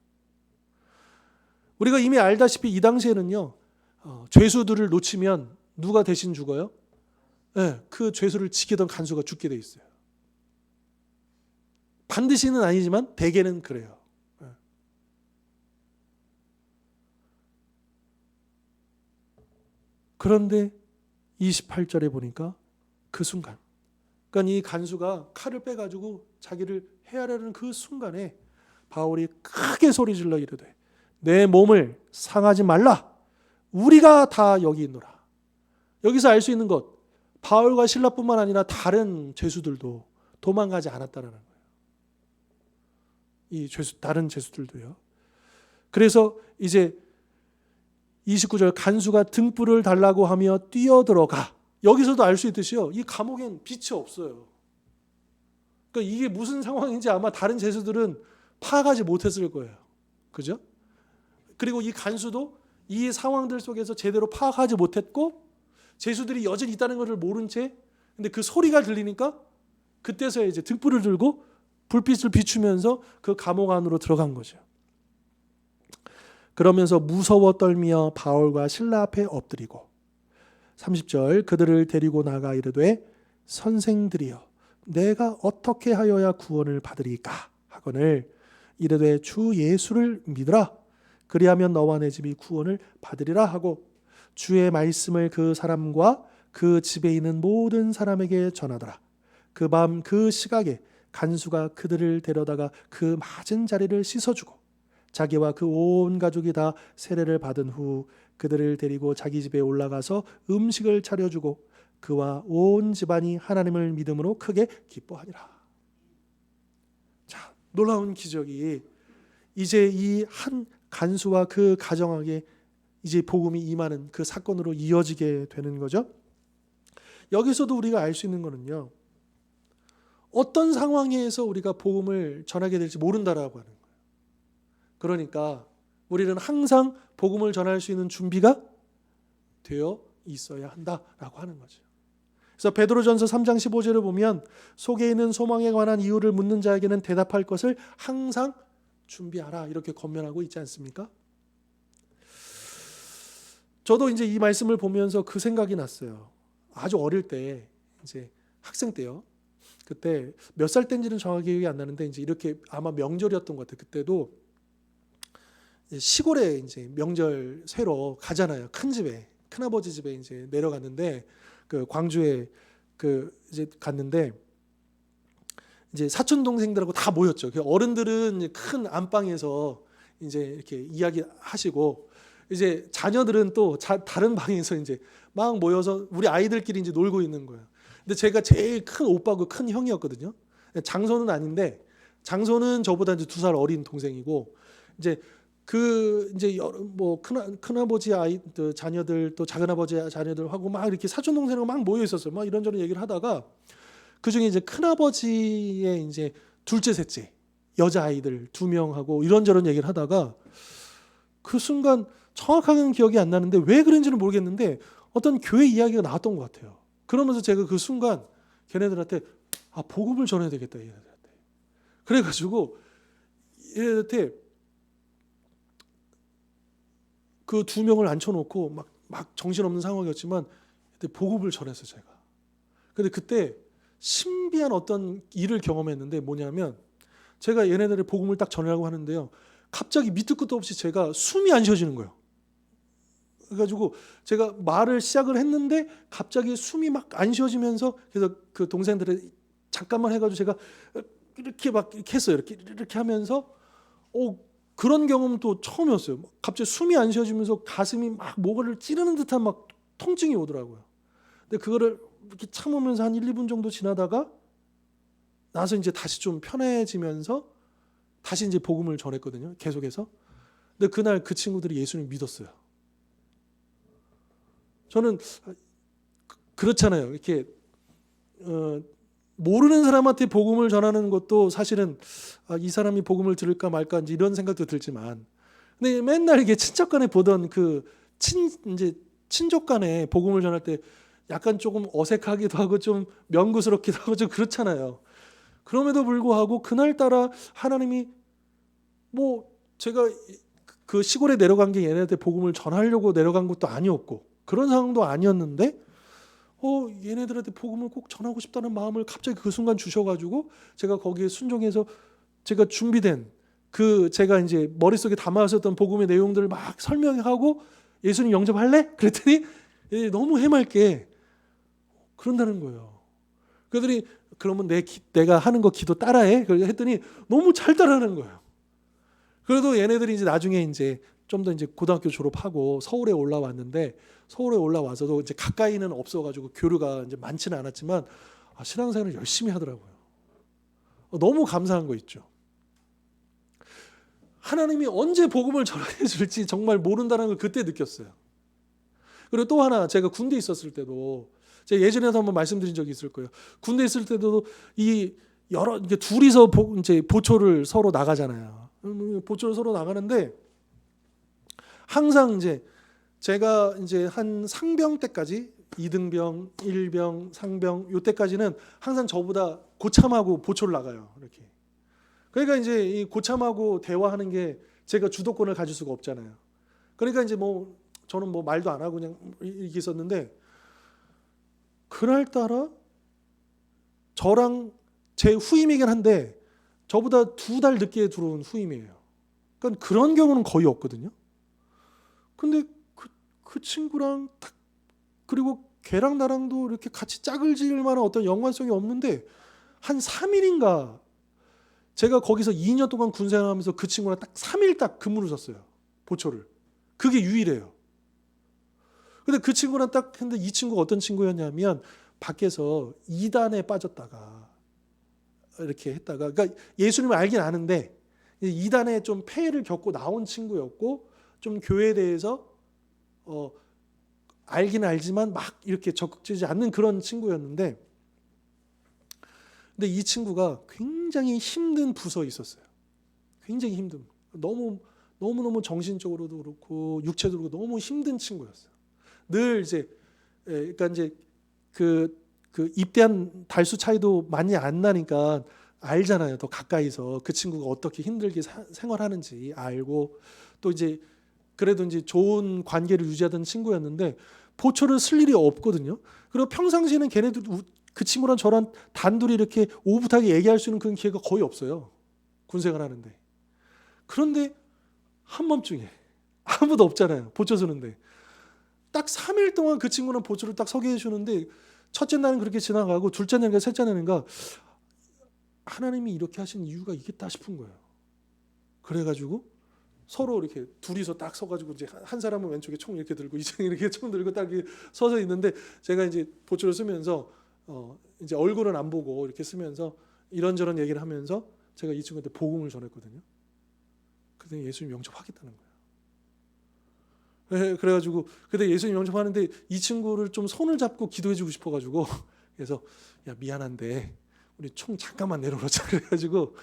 Speaker 1: 우리가 이미 알다시피 이 당시에는요, 죄수들을 놓치면 누가 대신 죽어요? 네, 그 죄수를 지키던 간수가 죽게 돼 있어요. 반드시는 아니지만 대개는 그래요. 그런데 28절에 보니까 그 순간, 그러니까 이 간수가 칼을 빼가지고 자기를 해하려는 그 순간에 바울이 크게 소리질러 이르되 내 몸을 상하지 말라. 우리가 다 여기 있노라. 여기서 알 수 있는 것, 바울과 실라뿐만 아니라 다른 죄수들도 도망가지 않았다는 거예요. 이 다른 죄수들도요. 그래서 이제 29절, 간수가 등불을 달라고 하며 뛰어들어가. 여기서도 알 수 있듯이요, 이 감옥엔 빛이 없어요. 그러니까 이게 무슨 상황인지 아마 다른 죄수들은 파악하지 못했을 거예요. 그죠? 그리고 이 간수도 이 상황들 속에서 제대로 파악하지 못했고, 죄수들이 여전히 있다는 것을 모른 채, 근데 그 소리가 들리니까 그때서야 이제 등불을 들고 불빛을 비추면서 그 감옥 안으로 들어간 거죠. 그러면서 무서워 떨며 바울과 실라 앞에 엎드리고 30절, 그들을 데리고 나가 이르되 선생들이여 내가 어떻게 하여야 구원을 받으리까 하거늘 이르되 주 예수를 믿으라. 그리하면 너와 내 집이 구원을 받으리라 하고 주의 말씀을 그 사람과 그 집에 있는 모든 사람에게 전하더라. 그 밤 그 시각에 간수가 그들을 데려다가 그 맞은 자리를 씻어주고 자기와 그 온 가족이 다 세례를 받은 후 그들을 데리고 자기 집에 올라가서 음식을 차려주고 그와 온 집안이 하나님을 믿음으로 크게 기뻐하니라. 자, 놀라운 기적이 이제 이 한 간수와 그 가정에게 이제 복음이 임하는 그 사건으로 이어지게 되는 거죠. 여기서도 우리가 알 수 있는 거는요, 어떤 상황에서 우리가 복음을 전하게 될지 모른다라고 하는 거예요. 그러니까 우리는 항상 복음을 전할 수 있는 준비가 되어 있어야 한다라고 하는 거죠. 그래서 베드로전서 3장 15절을 보면 속에 있는 소망에 관한 이유를 묻는 자에게는 대답할 것을 항상 준비하라 이렇게 권면하고 있지 않습니까? 저도 이제 이 말씀을 보면서 그 생각이 났어요. 아주 어릴 때, 이제 학생 때요. 그때 몇 살 때인지는 정확히 기억이 안 나는데 이제 이렇게 아마 명절이었던 것 같아요. 그때도 시골에 이제 명절 새로 가잖아요. 큰 집에, 큰아버지 집에 이제 내려갔는데, 그 광주에 그 이제 갔는데 이제 사촌 동생들하고 다 모였죠. 그 어른들은 이제 큰 안방에서 이제 이렇게 이야기하시고, 이제 자녀들은 또 다른 방에서 이제 막 모여서 우리 아이들끼리 이제 놀고 있는 거예요. 근데 제가 제일 큰 오빠고 큰 형이었거든요. 장손은 아닌데, 장손은 저보다 이제 2살 어린 동생이고, 이제 그 이제 뭐 큰아버지 아이 자녀들 또 작은아버지 자녀들하고 막 이렇게 사촌 동생하고 막 모여 있었어요. 막 이런저런 얘기를 하다가 그 중에 이제 큰아버지의 이제 둘째 셋째 여자 아이들 2명하고 이런저런 얘기를 하다가 그 순간 정확하게는 기억이 안 나는데 왜 그런지는 모르겠는데 어떤 교회 이야기가 나왔던 것 같아요. 그러면서 제가 그 순간 걔네들한테 복음을 전해야 되겠다, 얘네들한테. 그래가지고 얘네들한테 그 2명을 앉혀놓고 막 정신없는 상황이었지만 복음을 전했어요, 제가. 근데 그때 신비한 어떤 일을 경험했는데 뭐냐면, 제가 얘네들의 복음을 딱 전하려고 하는데요, 갑자기 밑도 끝도 없이 제가 숨이 안 쉬어지는 거예요. 그래가지고 제가 말을 시작을 했는데 갑자기 숨이 막 안 쉬어지면서, 그래서 그 동생들이 잠깐만 해가지고 제가 이렇게 막 이렇게 했어요. 이렇게 하면서 그런 경험도 처음이었어요. 갑자기 숨이 안 쉬어지면서 가슴이 막 뭐가를 찌르는 듯한 막 통증이 오더라고요. 근데 그거를 이렇게 참으면서 한 1, 2분 정도 지나다가 나서 이제 다시 좀 편해지면서 다시 이제 복음을 전했거든요. 계속해서. 근데 그날 그 친구들이 예수님 믿었어요. 저는 그렇잖아요. 이렇게 모르는 사람한테 복음을 전하는 것도 사실은 이 사람이 복음을 들을까 말까 이런 생각도 들지만, 근데 맨날 이게 친척 간에 보던 그 이제 친족 간에 복음을 전할 때 약간 조금 어색하기도 하고 좀 명구스럽기도 하고 좀 그렇잖아요. 그럼에도 불구하고 그날따라 하나님이 뭐 제가 그 시골에 내려간 게 얘네한테 복음을 전하려고 내려간 것도 아니었고 그런 상황도 아니었는데 얘네들한테 복음을 꼭 전하고 싶다는 마음을 갑자기 그 순간 주셔가지고 제가 거기에 순종해서 제가 준비된 그 제가 이제 머릿속에 담아왔었던 복음의 내용들을 막 설명하고 예수님 영접할래? 그랬더니 너무 해맑게 그런다는 거예요. 그들이 그러면 내가 하는 거 기도 따라해? 했더니 너무 잘 따라하는 거예요. 그래도 얘네들이 이제 나중에 이제 좀 더 이제 고등학교 졸업하고 서울에 올라왔는데, 서울에 올라와서도 이제 가까이는 없어가지고 교류가 이제 많지는 않았지만 신앙생활을 열심히 하더라고요. 너무 감사한 거 있죠. 하나님이 언제 복음을 전해 줄지 정말 모른다는 걸 그때 느꼈어요. 그리고 또 하나, 제가 군대 있었을 때도, 제가 예전에도 한번 말씀드린 적이 있을 거예요. 군대 있을 때도 이게 둘이서 이제 보초를 서로 나가잖아요. 보초를 서로 나가는데 항상 이제 제가 이제 한 상병 때까지 2등병, 1병, 상병 요때까지는 항상 저보다 고참하고 보초를 나가요. 이렇게. 그러니까 이제 이 고참하고 대화하는 게 제가 주도권을 가질 수가 없잖아요. 그러니까 이제 뭐 저는 뭐 말도 안 하고 그냥 이렇게 있었는데, 그날따라 저랑 제 후임이긴 한데 저보다 2달 늦게 들어온 후임이에요. 그러니까 그런 경우는 거의 없거든요. 근데 그 친구랑 딱, 그리고 걔랑 나랑도 이렇게 같이 짝을 지을 만한 어떤 연관성이 없는데 한 3일인가 제가 거기서 2년 동안 군생활하면서 그 친구랑 딱 3일 딱 근무를 섰어요. 보초를. 그게 유일해요. 근데 그 친구랑 딱 했는데 이 친구가 어떤 친구였냐면 밖에서 이단에 빠졌다가 이렇게 했다가, 그러니까 예수님을 알긴 아는데 이단에 좀 폐해를 겪고 나온 친구였고 좀 교회에 대해서 알긴 알지만 막 이렇게 적극적이지 않는 그런 친구였는데, 근데 이 친구가 굉장히 힘든 부서에 있었어요. 굉장히 힘든, 너무 정신적으로도 그렇고 육체적으로 너무 힘든 친구였어요. 늘 이제 그러니까 이제 그 입대한 달수 차이도 많이 안 나니까 알잖아요. 더 가까이서 그 친구가 어떻게 힘들게 생활하는지 알고, 또 이제 그래도 이제 좋은 관계를 유지하던 친구였는데 보초를 쓸 일이 없거든요. 그리고 평상시에는 걔네들 그 친구랑 저랑 단둘이 이렇게 오붓하게 얘기할 수 있는 그런 기회가 거의 없어요. 군생활 하는데. 그런데 한 번쯤에 아무도 없잖아요. 보초 서는데. 딱 3일 동안 그 친구는 보초를 딱 서게 해주는데 첫째 날은 그렇게 지나가고 둘째 날인가 셋째 날인가 하나님이 이렇게 하신 이유가 있겠다 싶은 거예요. 그래가지고 서로 이렇게 둘이서 딱 서가지고 이제 한 사람은 왼쪽에 총 이렇게 들고 이쪽에 이렇게 총 들고 딱 이렇게 서서 있는데 제가 이제 보초를 쓰면서 이제 얼굴은 안 보고 이렇게 쓰면서 이런저런 얘기를 하면서 제가 이 친구한테 복음을 전했거든요. 그때 예수님 영접하겠다는 거예요. 네, 그래가지고 그때 예수님 영접하는데 이 친구를 좀 손을 잡고 기도해주고 싶어가지고 그래서 야 미안한데 우리 총 잠깐만 내려놓자 그래가지고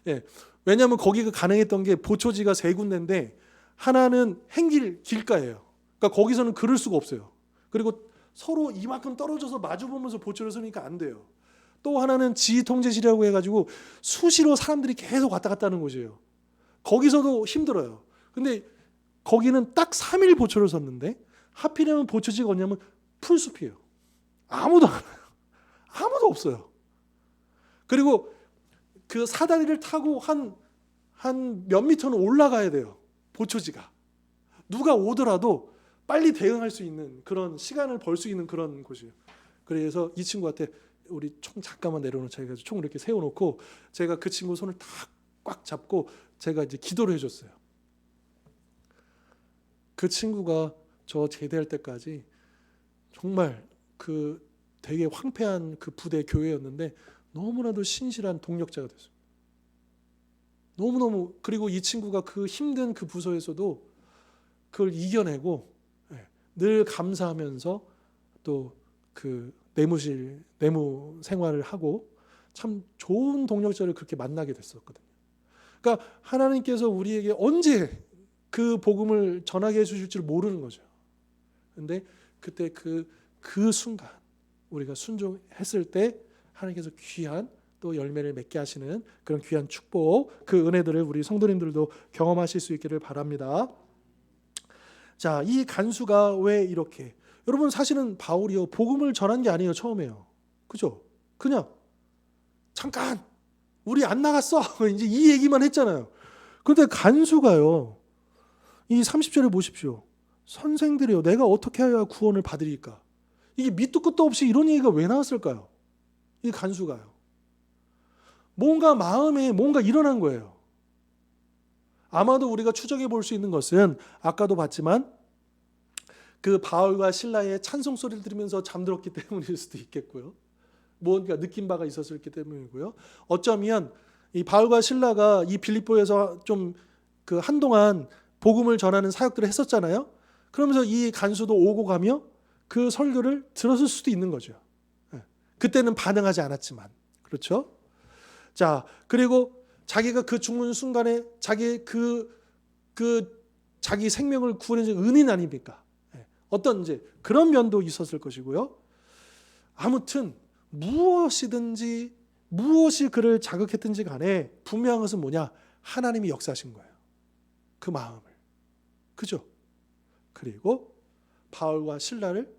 Speaker 1: 예. 왜냐하면 거기가 가능했던 게 보초지가 세 군데인데 하나는 행길 길가예요. 그러니까 거기서는 그럴 수가 없어요. 그리고 서로 이만큼 떨어져서 마주 보면서 보초를 쓰니까 안 돼요. 또 하나는 지휘통제실이라고 해가지고 수시로 사람들이 계속 왔다 갔다 하는 곳이에요. 거기서도 힘들어요. 근데 거기는 딱 3일 보초를 섰는데 하필이면 보초지가 어디냐면 풀숲이에요. 아무도 안 와요. 아무도 없어요. 그리고 그 사다리를 타고 한 몇 미터는 올라가야 돼요. 보초지가. 누가 오더라도 빨리 대응할 수 있는 그런 시간을 벌 수 있는 그런 곳이에요. 그래서 이 친구한테 우리 총 잠깐만 내려놓자 해가지고 총을 이렇게 세워놓고 제가 그 친구 손을 딱 꽉 잡고 제가 이제 기도를 해줬어요. 그 친구가 저 제대할 때까지 정말 그 되게 황폐한 그 부대 교회였는데 너무나도 신실한 동력자가 됐어요. 너무너무. 그리고 이 친구가 그 힘든 그 부서에서도 그걸 이겨내고 늘 감사하면서 또 그 내무 생활을 하고 참 좋은 동력자를 그렇게 만나게 됐었거든요. 그러니까 하나님께서 우리에게 언제 그 복음을 전하게 해주실 줄 모르는 거죠. 근데 그때 그 순간 우리가 순종했을 때 하나님께서 귀한 또 열매를 맺게 하시는 그런 귀한 축복, 그 은혜들을 우리 성도님들도 경험하실 수 있기를 바랍니다. 자, 이 간수가 왜 이렇게, 여러분 사실은 바울이요 복음을 전한 게 아니에요. 처음에요. 그죠? 그냥 잠깐 우리 안 나갔어 이제 이 얘기만 했잖아요. 그런데 간수가요 이 30절에 보십시오. 선생들이요 내가 어떻게 해야 구원을 받으리까. 이게 밑도 끝도 없이 이런 얘기가 왜 나왔을까요? 이 간수가요. 뭔가 마음에 뭔가 일어난 거예요. 아마도 우리가 추정해 볼 수 있는 것은 아까도 봤지만 그 바울과 실라의 찬송 소리를 들으면서 잠들었기 때문일 수도 있겠고요. 뭔가 느낀 바가 있었기 때문이고요. 어쩌면 이 바울과 실라가 이 빌립보에서 좀 그 한동안 복음을 전하는 사역들을 했었잖아요. 그러면서 이 간수도 오고 가며 그 설교를 들었을 수도 있는 거죠. 그때는 반응하지 않았지만. 그렇죠? 자, 그리고 자기가 그 죽는 순간에 자기 자기 생명을 구원해준 은인 아닙니까? 어떤 이제 그런 면도 있었을 것이고요. 아무튼 무엇이든지 무엇이 그를 자극했든지 간에 분명한 것은 뭐냐? 하나님이 역사하신 거예요. 그 마음을. 그죠? 그리고 바울과 실라를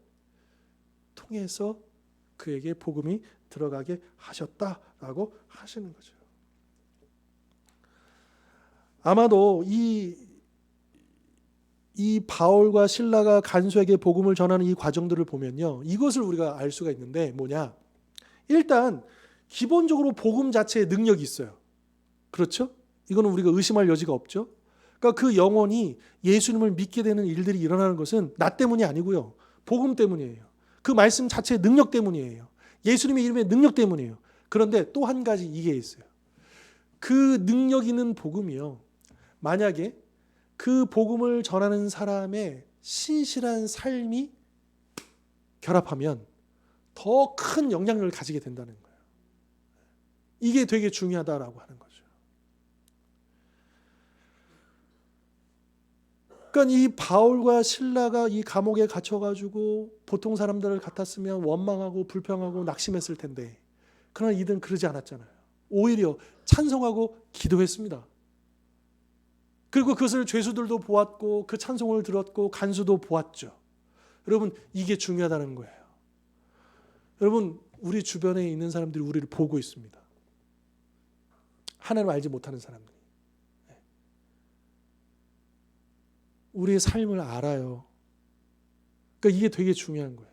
Speaker 1: 통해서 그에게 복음이 들어가게 하셨다라고 하시는 거죠. 아마도 이 바울과 실라가 간수에게 복음을 전하는 이 과정들을 보면요. 이것을 우리가 알 수가 있는데 뭐냐? 일단 기본적으로 복음 자체에 능력이 있어요. 그렇죠? 이거는 우리가 의심할 여지가 없죠. 그러니까 그 영혼이 예수님을 믿게 되는 일들이 일어나는 것은 나 때문이 아니고요. 복음 때문이에요. 그 말씀 자체의 능력 때문이에요. 예수님의 이름의 능력 때문이에요. 그런데 또 한 가지 이게 있어요. 그 능력 있는 복음이요. 만약에 그 복음을 전하는 사람의 신실한 삶이 결합하면 더 큰 영향력을 가지게 된다는 거예요. 이게 되게 중요하다라고 하는 거죠. 그러니까 이 바울과 실라가 이 감옥에 갇혀가지고 보통 사람들을 같았으면 원망하고 불평하고 낙심했을 텐데 그러나 이들은 그러지 않았잖아요. 오히려 찬송하고 기도했습니다. 그리고 그것을 죄수들도 보았고 그 찬송을 들었고 간수도 보았죠. 여러분, 이게 중요하다는 거예요. 여러분, 우리 주변에 있는 사람들이 우리를 보고 있습니다. 하나님 알지 못하는 사람들이. 우리의 삶을 알아요. 그러니까 이게 되게 중요한 거예요.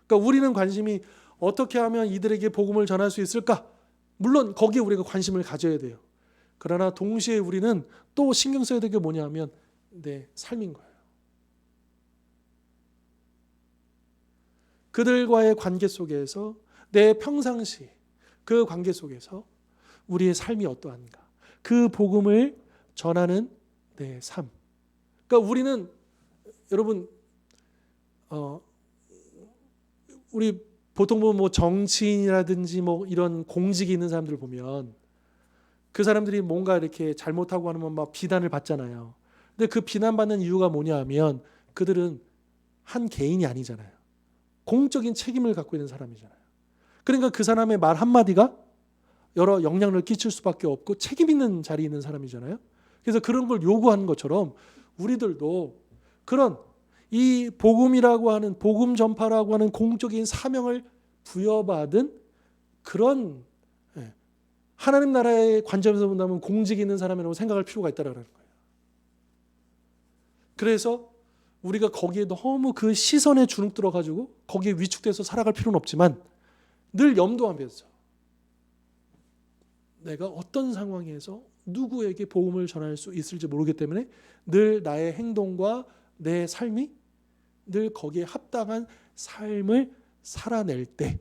Speaker 1: 그러니까 우리는 관심이 어떻게 하면 이들에게 복음을 전할 수 있을까? 물론 거기에 우리가 관심을 가져야 돼요. 그러나 동시에 우리는 또 신경 써야 될 게 뭐냐면 내 삶인 거예요. 그들과의 관계 속에서 내 평상시 그 관계 속에서 우리의 삶이 어떠한가? 그 복음을 전하는 내 삶. 그러니까 우리는 여러분 우리 보통 보면 뭐 정치인이라든지 뭐 이런 공직이 있는 사람들 보면 그 사람들이 뭔가 이렇게 잘못하고 하면 막 비난을 받잖아요. 근데 그 비난받는 이유가 뭐냐 하면 그들은 한 개인이 아니잖아요. 공적인 책임을 갖고 있는 사람이잖아요. 그러니까 그 사람의 말 한마디가 여러 영향을 끼칠 수밖에 없고 책임 있는 자리에 있는 사람이잖아요. 그래서 그런 걸 요구하는 것처럼 우리들도 그런 이 복음이라고 하는 복음 전파라고 하는 공적인 사명을 부여받은 그런 하나님 나라의 관점에서 본다면 공직이 있는 사람이라고 생각할 필요가 있다는 거예요. 그래서 우리가 거기에 너무 그 시선에 주눅 들어가지고 거기에 위축돼서 살아갈 필요는 없지만 늘 염두하면서 내가 어떤 상황에서 누구에게 복음을 전할 수 있을지 모르기 때문에 늘 나의 행동과 내 삶이 늘 거기에 합당한 삶을 살아낼 때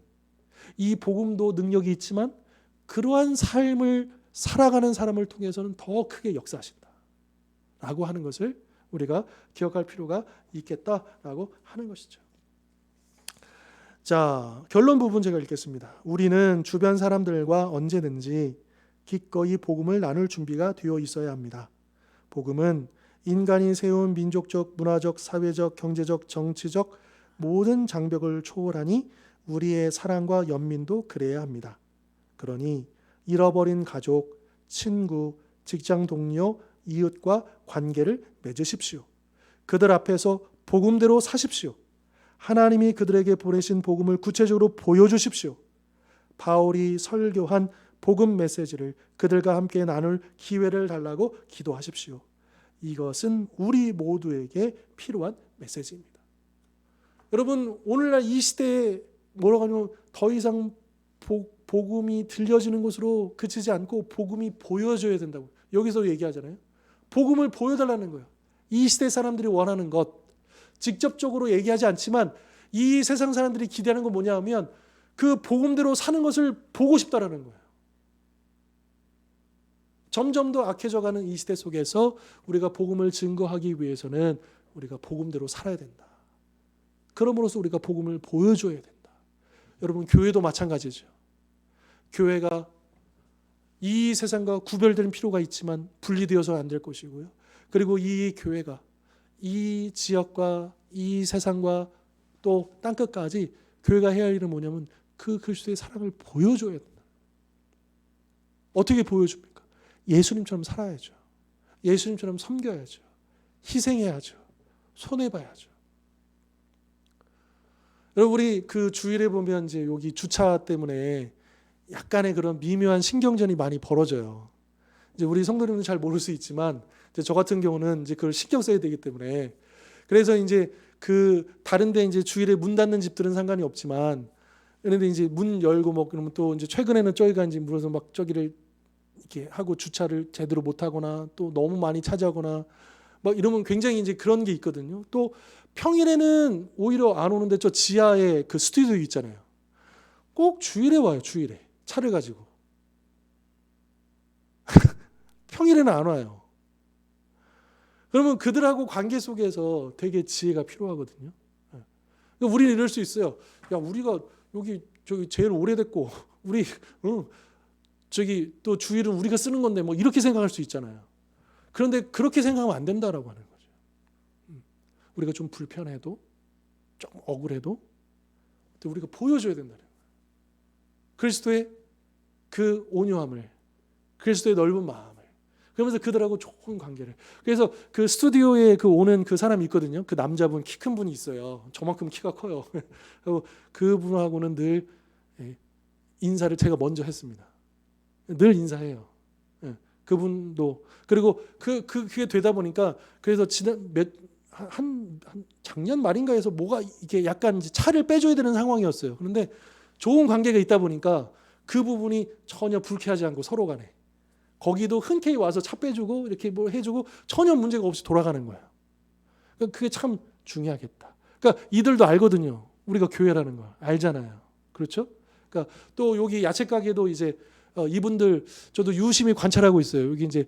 Speaker 1: 이 복음도 능력이 있지만 그러한 삶을 살아가는 사람을 통해서는 더 크게 역사하신다 라고 하는 것을 우리가 기억할 필요가 있겠다라고 하는 것이죠. 자, 결론 부분 제가 읽겠습니다. 우리는 주변 사람들과 언제든지 기꺼이 복음을 나눌 준비가 되어 있어야 합니다. 복음은 인간이 세운 민족적, 문화적, 사회적, 경제적, 정치적 모든 장벽을 초월하니 우리의 사랑과 연민도 그래야 합니다. 그러니 잃어버린 가족, 친구, 직장 동료, 이웃과 관계를 맺으십시오. 그들 앞에서 복음대로 사십시오. 하나님이 그들에게 보내신 복음을 구체적으로 보여주십시오. 바울이 설교한 복음 메시지를 그들과 함께 나눌 기회를 달라고 기도하십시오. 이것은 우리 모두에게 필요한 메시지입니다. 여러분, 오늘날 이 시대에 뭐라고 하냐면 더 이상 복음이 들려지는 것으로 그치지 않고 복음이 보여져야 된다고 여기서 얘기하잖아요. 복음을 보여달라는 거예요. 이 시대 사람들이 원하는 것, 직접적으로 얘기하지 않지만 이 세상 사람들이 기대하는 건 뭐냐 하면 그 복음대로 사는 것을 보고 싶다라는 거예요. 점점 더 악해져가는 이 시대 속에서 우리가 복음을 증거하기 위해서는 우리가 복음대로 살아야 된다. 그럼으로써 우리가 복음을 보여줘야 된다. 여러분, 교회도 마찬가지죠. 교회가 이 세상과 구별되는 필요가 있지만 분리되어서는 안 될 것이고요. 그리고 이 교회가 이 지역과 이 세상과 또 땅끝까지 교회가 해야 할 일은 뭐냐면 그 그리스도의 사랑을 보여줘야 된다. 어떻게 보여줍니까? 예수님처럼 살아야죠. 예수님처럼 섬겨야죠. 희생해야죠. 손해봐야죠. 여러분, 우리 그 주일에 보면 이제 여기 주차 때문에 약간의 그런 미묘한 신경전이 많이 벌어져요. 이제 우리 성도님은 잘 모를 수 있지만 이제 저 같은 경우는 이제 그걸 신경 써야 되기 때문에 그래서 이제 그 다른데 이제 주일에 문 닫는 집들은 상관이 없지만 그런데 이제 문 열고 뭐 그러면 또 이제 최근에는 저희가 이제 물어서 막 저기를 이렇게 하고 주차를 제대로 못 하거나 또 너무 많이 차지하거나 막 이러면 굉장히 이제 그런 게 있거든요. 또 평일에는 오히려 안 오는데 저 지하에 그 스튜디오 있잖아요. 꼭 주일에 와요. 주일에 차를 가지고. 평일에는 안 와요. 그러면 그들하고 관계 속에서 되게 지혜가 필요하거든요. 그러니까 우리는 이럴 수 있어요. 야, 우리가 여기 저기 제일 오래됐고 우리 저기 또 주일은 우리가 쓰는 건데 뭐 이렇게 생각할 수 있잖아요. 그런데 그렇게 생각하면 안 된다라고 하는 거죠. 우리가 좀 불편해도 좀 억울해도 우리가 보여줘야 된다는 거예요. 그리스도의 그 온유함을, 그리스도의 넓은 마음을. 그러면서 그들하고 좋은 관계를. 그래서 그 스튜디오에 그 오는 그 사람이 있거든요. 그 남자분, 키 큰 분이 있어요. 저만큼 키가 커요. 그리고 그분하고는 늘 인사를 제가 먼저 했습니다. 늘 인사해요. 그분도. 그리고 그게 되다 보니까 그래서 한 작년 말인가 해서 뭐가 이게 약간 이제 차를 빼줘야 되는 상황이었어요. 그런데 좋은 관계가 있다 보니까 그 부분이 전혀 불쾌하지 않고 서로 간에 거기도 흔쾌히 와서 차 빼주고 이렇게 뭐 해주고 전혀 문제가 없이 돌아가는 거예요. 그러니까 그게 참 중요하겠다. 그러니까 이들도 알거든요. 우리가 교회라는 거 알잖아요. 그렇죠? 그러니까 또 여기 야채 가게도 이제 이분들 저도 유심히 관찰하고 있어요. 여기 이제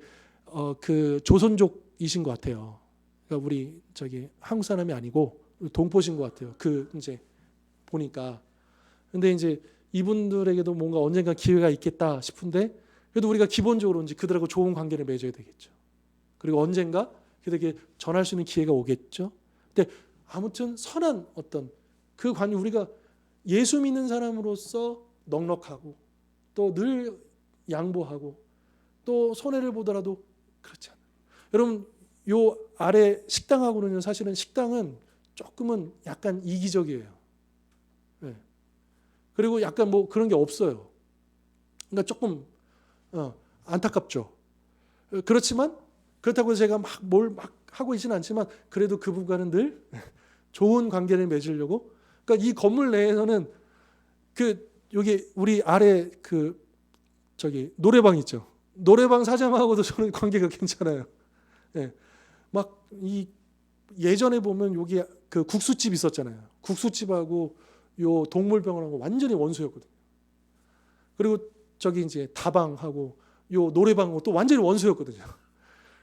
Speaker 1: 그 조선족이신 것 같아요. 그러니까 우리 저기 한국 사람이 아니고 동포신 것 같아요. 그 이제 보니까. 근데 이제 이분들에게도 뭔가 언젠가 기회가 있겠다 싶은데 그래도 우리가 기본적으로 이제 그들하고 좋은 관계를 맺어야 되겠죠. 그리고 언젠가 그들에게 전할 수 있는 기회가 오겠죠. 근데 아무튼 선한 어떤 그 관계 우리가 예수 믿는 사람으로서 넉넉하고 또 늘 양보하고 또 손해를 보더라도 그렇지 않아요. 여러분 요 아래 식당하고는 사실은 식당은 조금은 약간 이기적이에요. 네. 그리고 약간 뭐 그런 게 없어요. 그러니까 조금 안타깝죠. 그렇지만 그렇다고 제가 막 하고 있지는 않지만 그래도 그 부부와는 늘 좋은 관계를 맺으려고. 그러니까 이 건물 내에서는 그 여기 우리 아래 그 저기 노래방 있죠. 노래방 사장하고도 저는 관계가 괜찮아요. 예. 막 이 예전에 보면 여기 그 국수집 있었잖아요. 국수집하고 요 동물병원하고 완전히 원수였거든요. 그리고 저기 이제 다방하고 요 노래방하고 또 완전히 원수였거든요.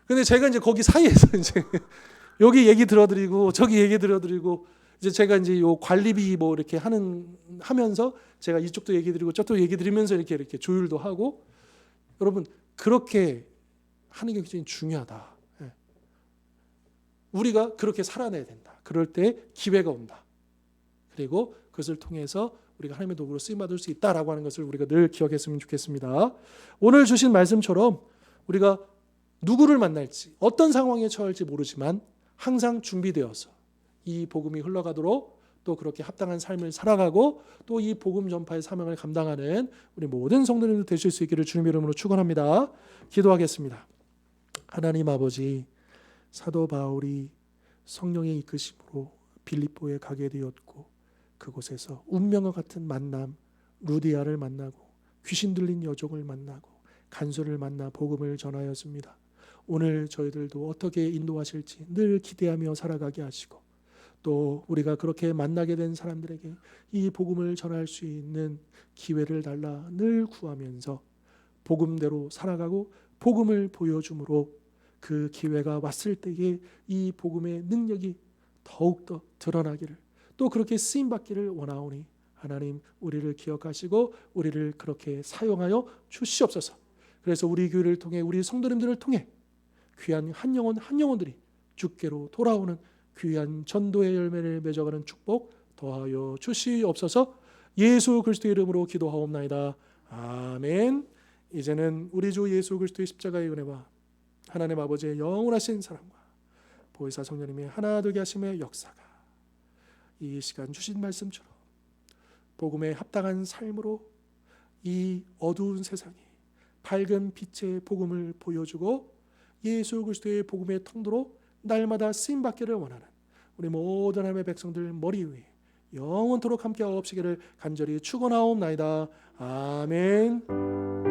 Speaker 1: 근데 제가 이제 거기 사이에서 이제 여기 얘기 들어드리고 저기 얘기 들어드리고 이제 제가 이제 요 관리비 뭐 이렇게 하면서 제가 이쪽도 얘기 드리고 저쪽도 얘기 드리면서 이렇게 조율도 하고 여러분 그렇게 하는 게 굉장히 중요하다. 우리가 그렇게 살아내야 된다. 그럴 때 기회가 온다. 그리고 그것을 통해서 우리가 하나님의 도구로 쓰임받을 수 있다라고 하는 것을 우리가 늘 기억했으면 좋겠습니다. 오늘 주신 말씀처럼 우리가 누구를 만날지 어떤 상황에 처할지 모르지만 항상 준비되어서 이 복음이 흘러가도록 또 그렇게 합당한 삶을 살아가고 또 이 복음 전파의 사명을 감당하는 우리 모든 성도님들 되실 수 있기를 주님의 이름으로 축원합니다. 기도하겠습니다. 하나님 아버지, 사도 바울이 성령의 이끄심으로 빌립보에 가게 되었고 그곳에서 운명과 같은 만남, 루디아를 만나고 귀신 들린 여종을 만나고 간수를 만나 복음을 전하였습니다. 오늘 저희들도 어떻게 인도하실지 늘 기대하며 살아가게 하시고 또 우리가 그렇게 만나게 된 사람들에게 이 복음을 전할 수 있는 기회를 달라 늘 구하면서 복음대로 살아가고 복음을 보여줌으로 그 기회가 왔을 때에 이 복음의 능력이 더욱더 드러나기를 또 그렇게 쓰임받기를 원하오니 하나님 우리를 기억하시고 우리를 그렇게 사용하여 주시옵소서. 그래서 우리 교회를 통해 우리 성도님들을 통해 귀한 한 영혼들이 주께로 돌아오는 귀한 전도의 열매를 맺어가는 축복 더하여 주시옵소서. 예수 그리스도의 이름으로 기도하옵나이다. 아멘. 이제는 우리 주 예수 그리스도의 십자가의 은혜와 하나님 아버지의 영원하신 사랑과 보혜사 성령님의 하나 되게 하심의 역사가 이 시간 주신 말씀처럼 복음에 합당한 삶으로 이 어두운 세상에 밝은 빛의 복음을 보여주고 예수 그리스도의 복음의 통로로 날마다 쓰임받기를 원하는 우리 모든 하나님의 백성들 머리 위에 영원토록 함께 하옵시기를 간절히 축원하옵나이다. 아멘.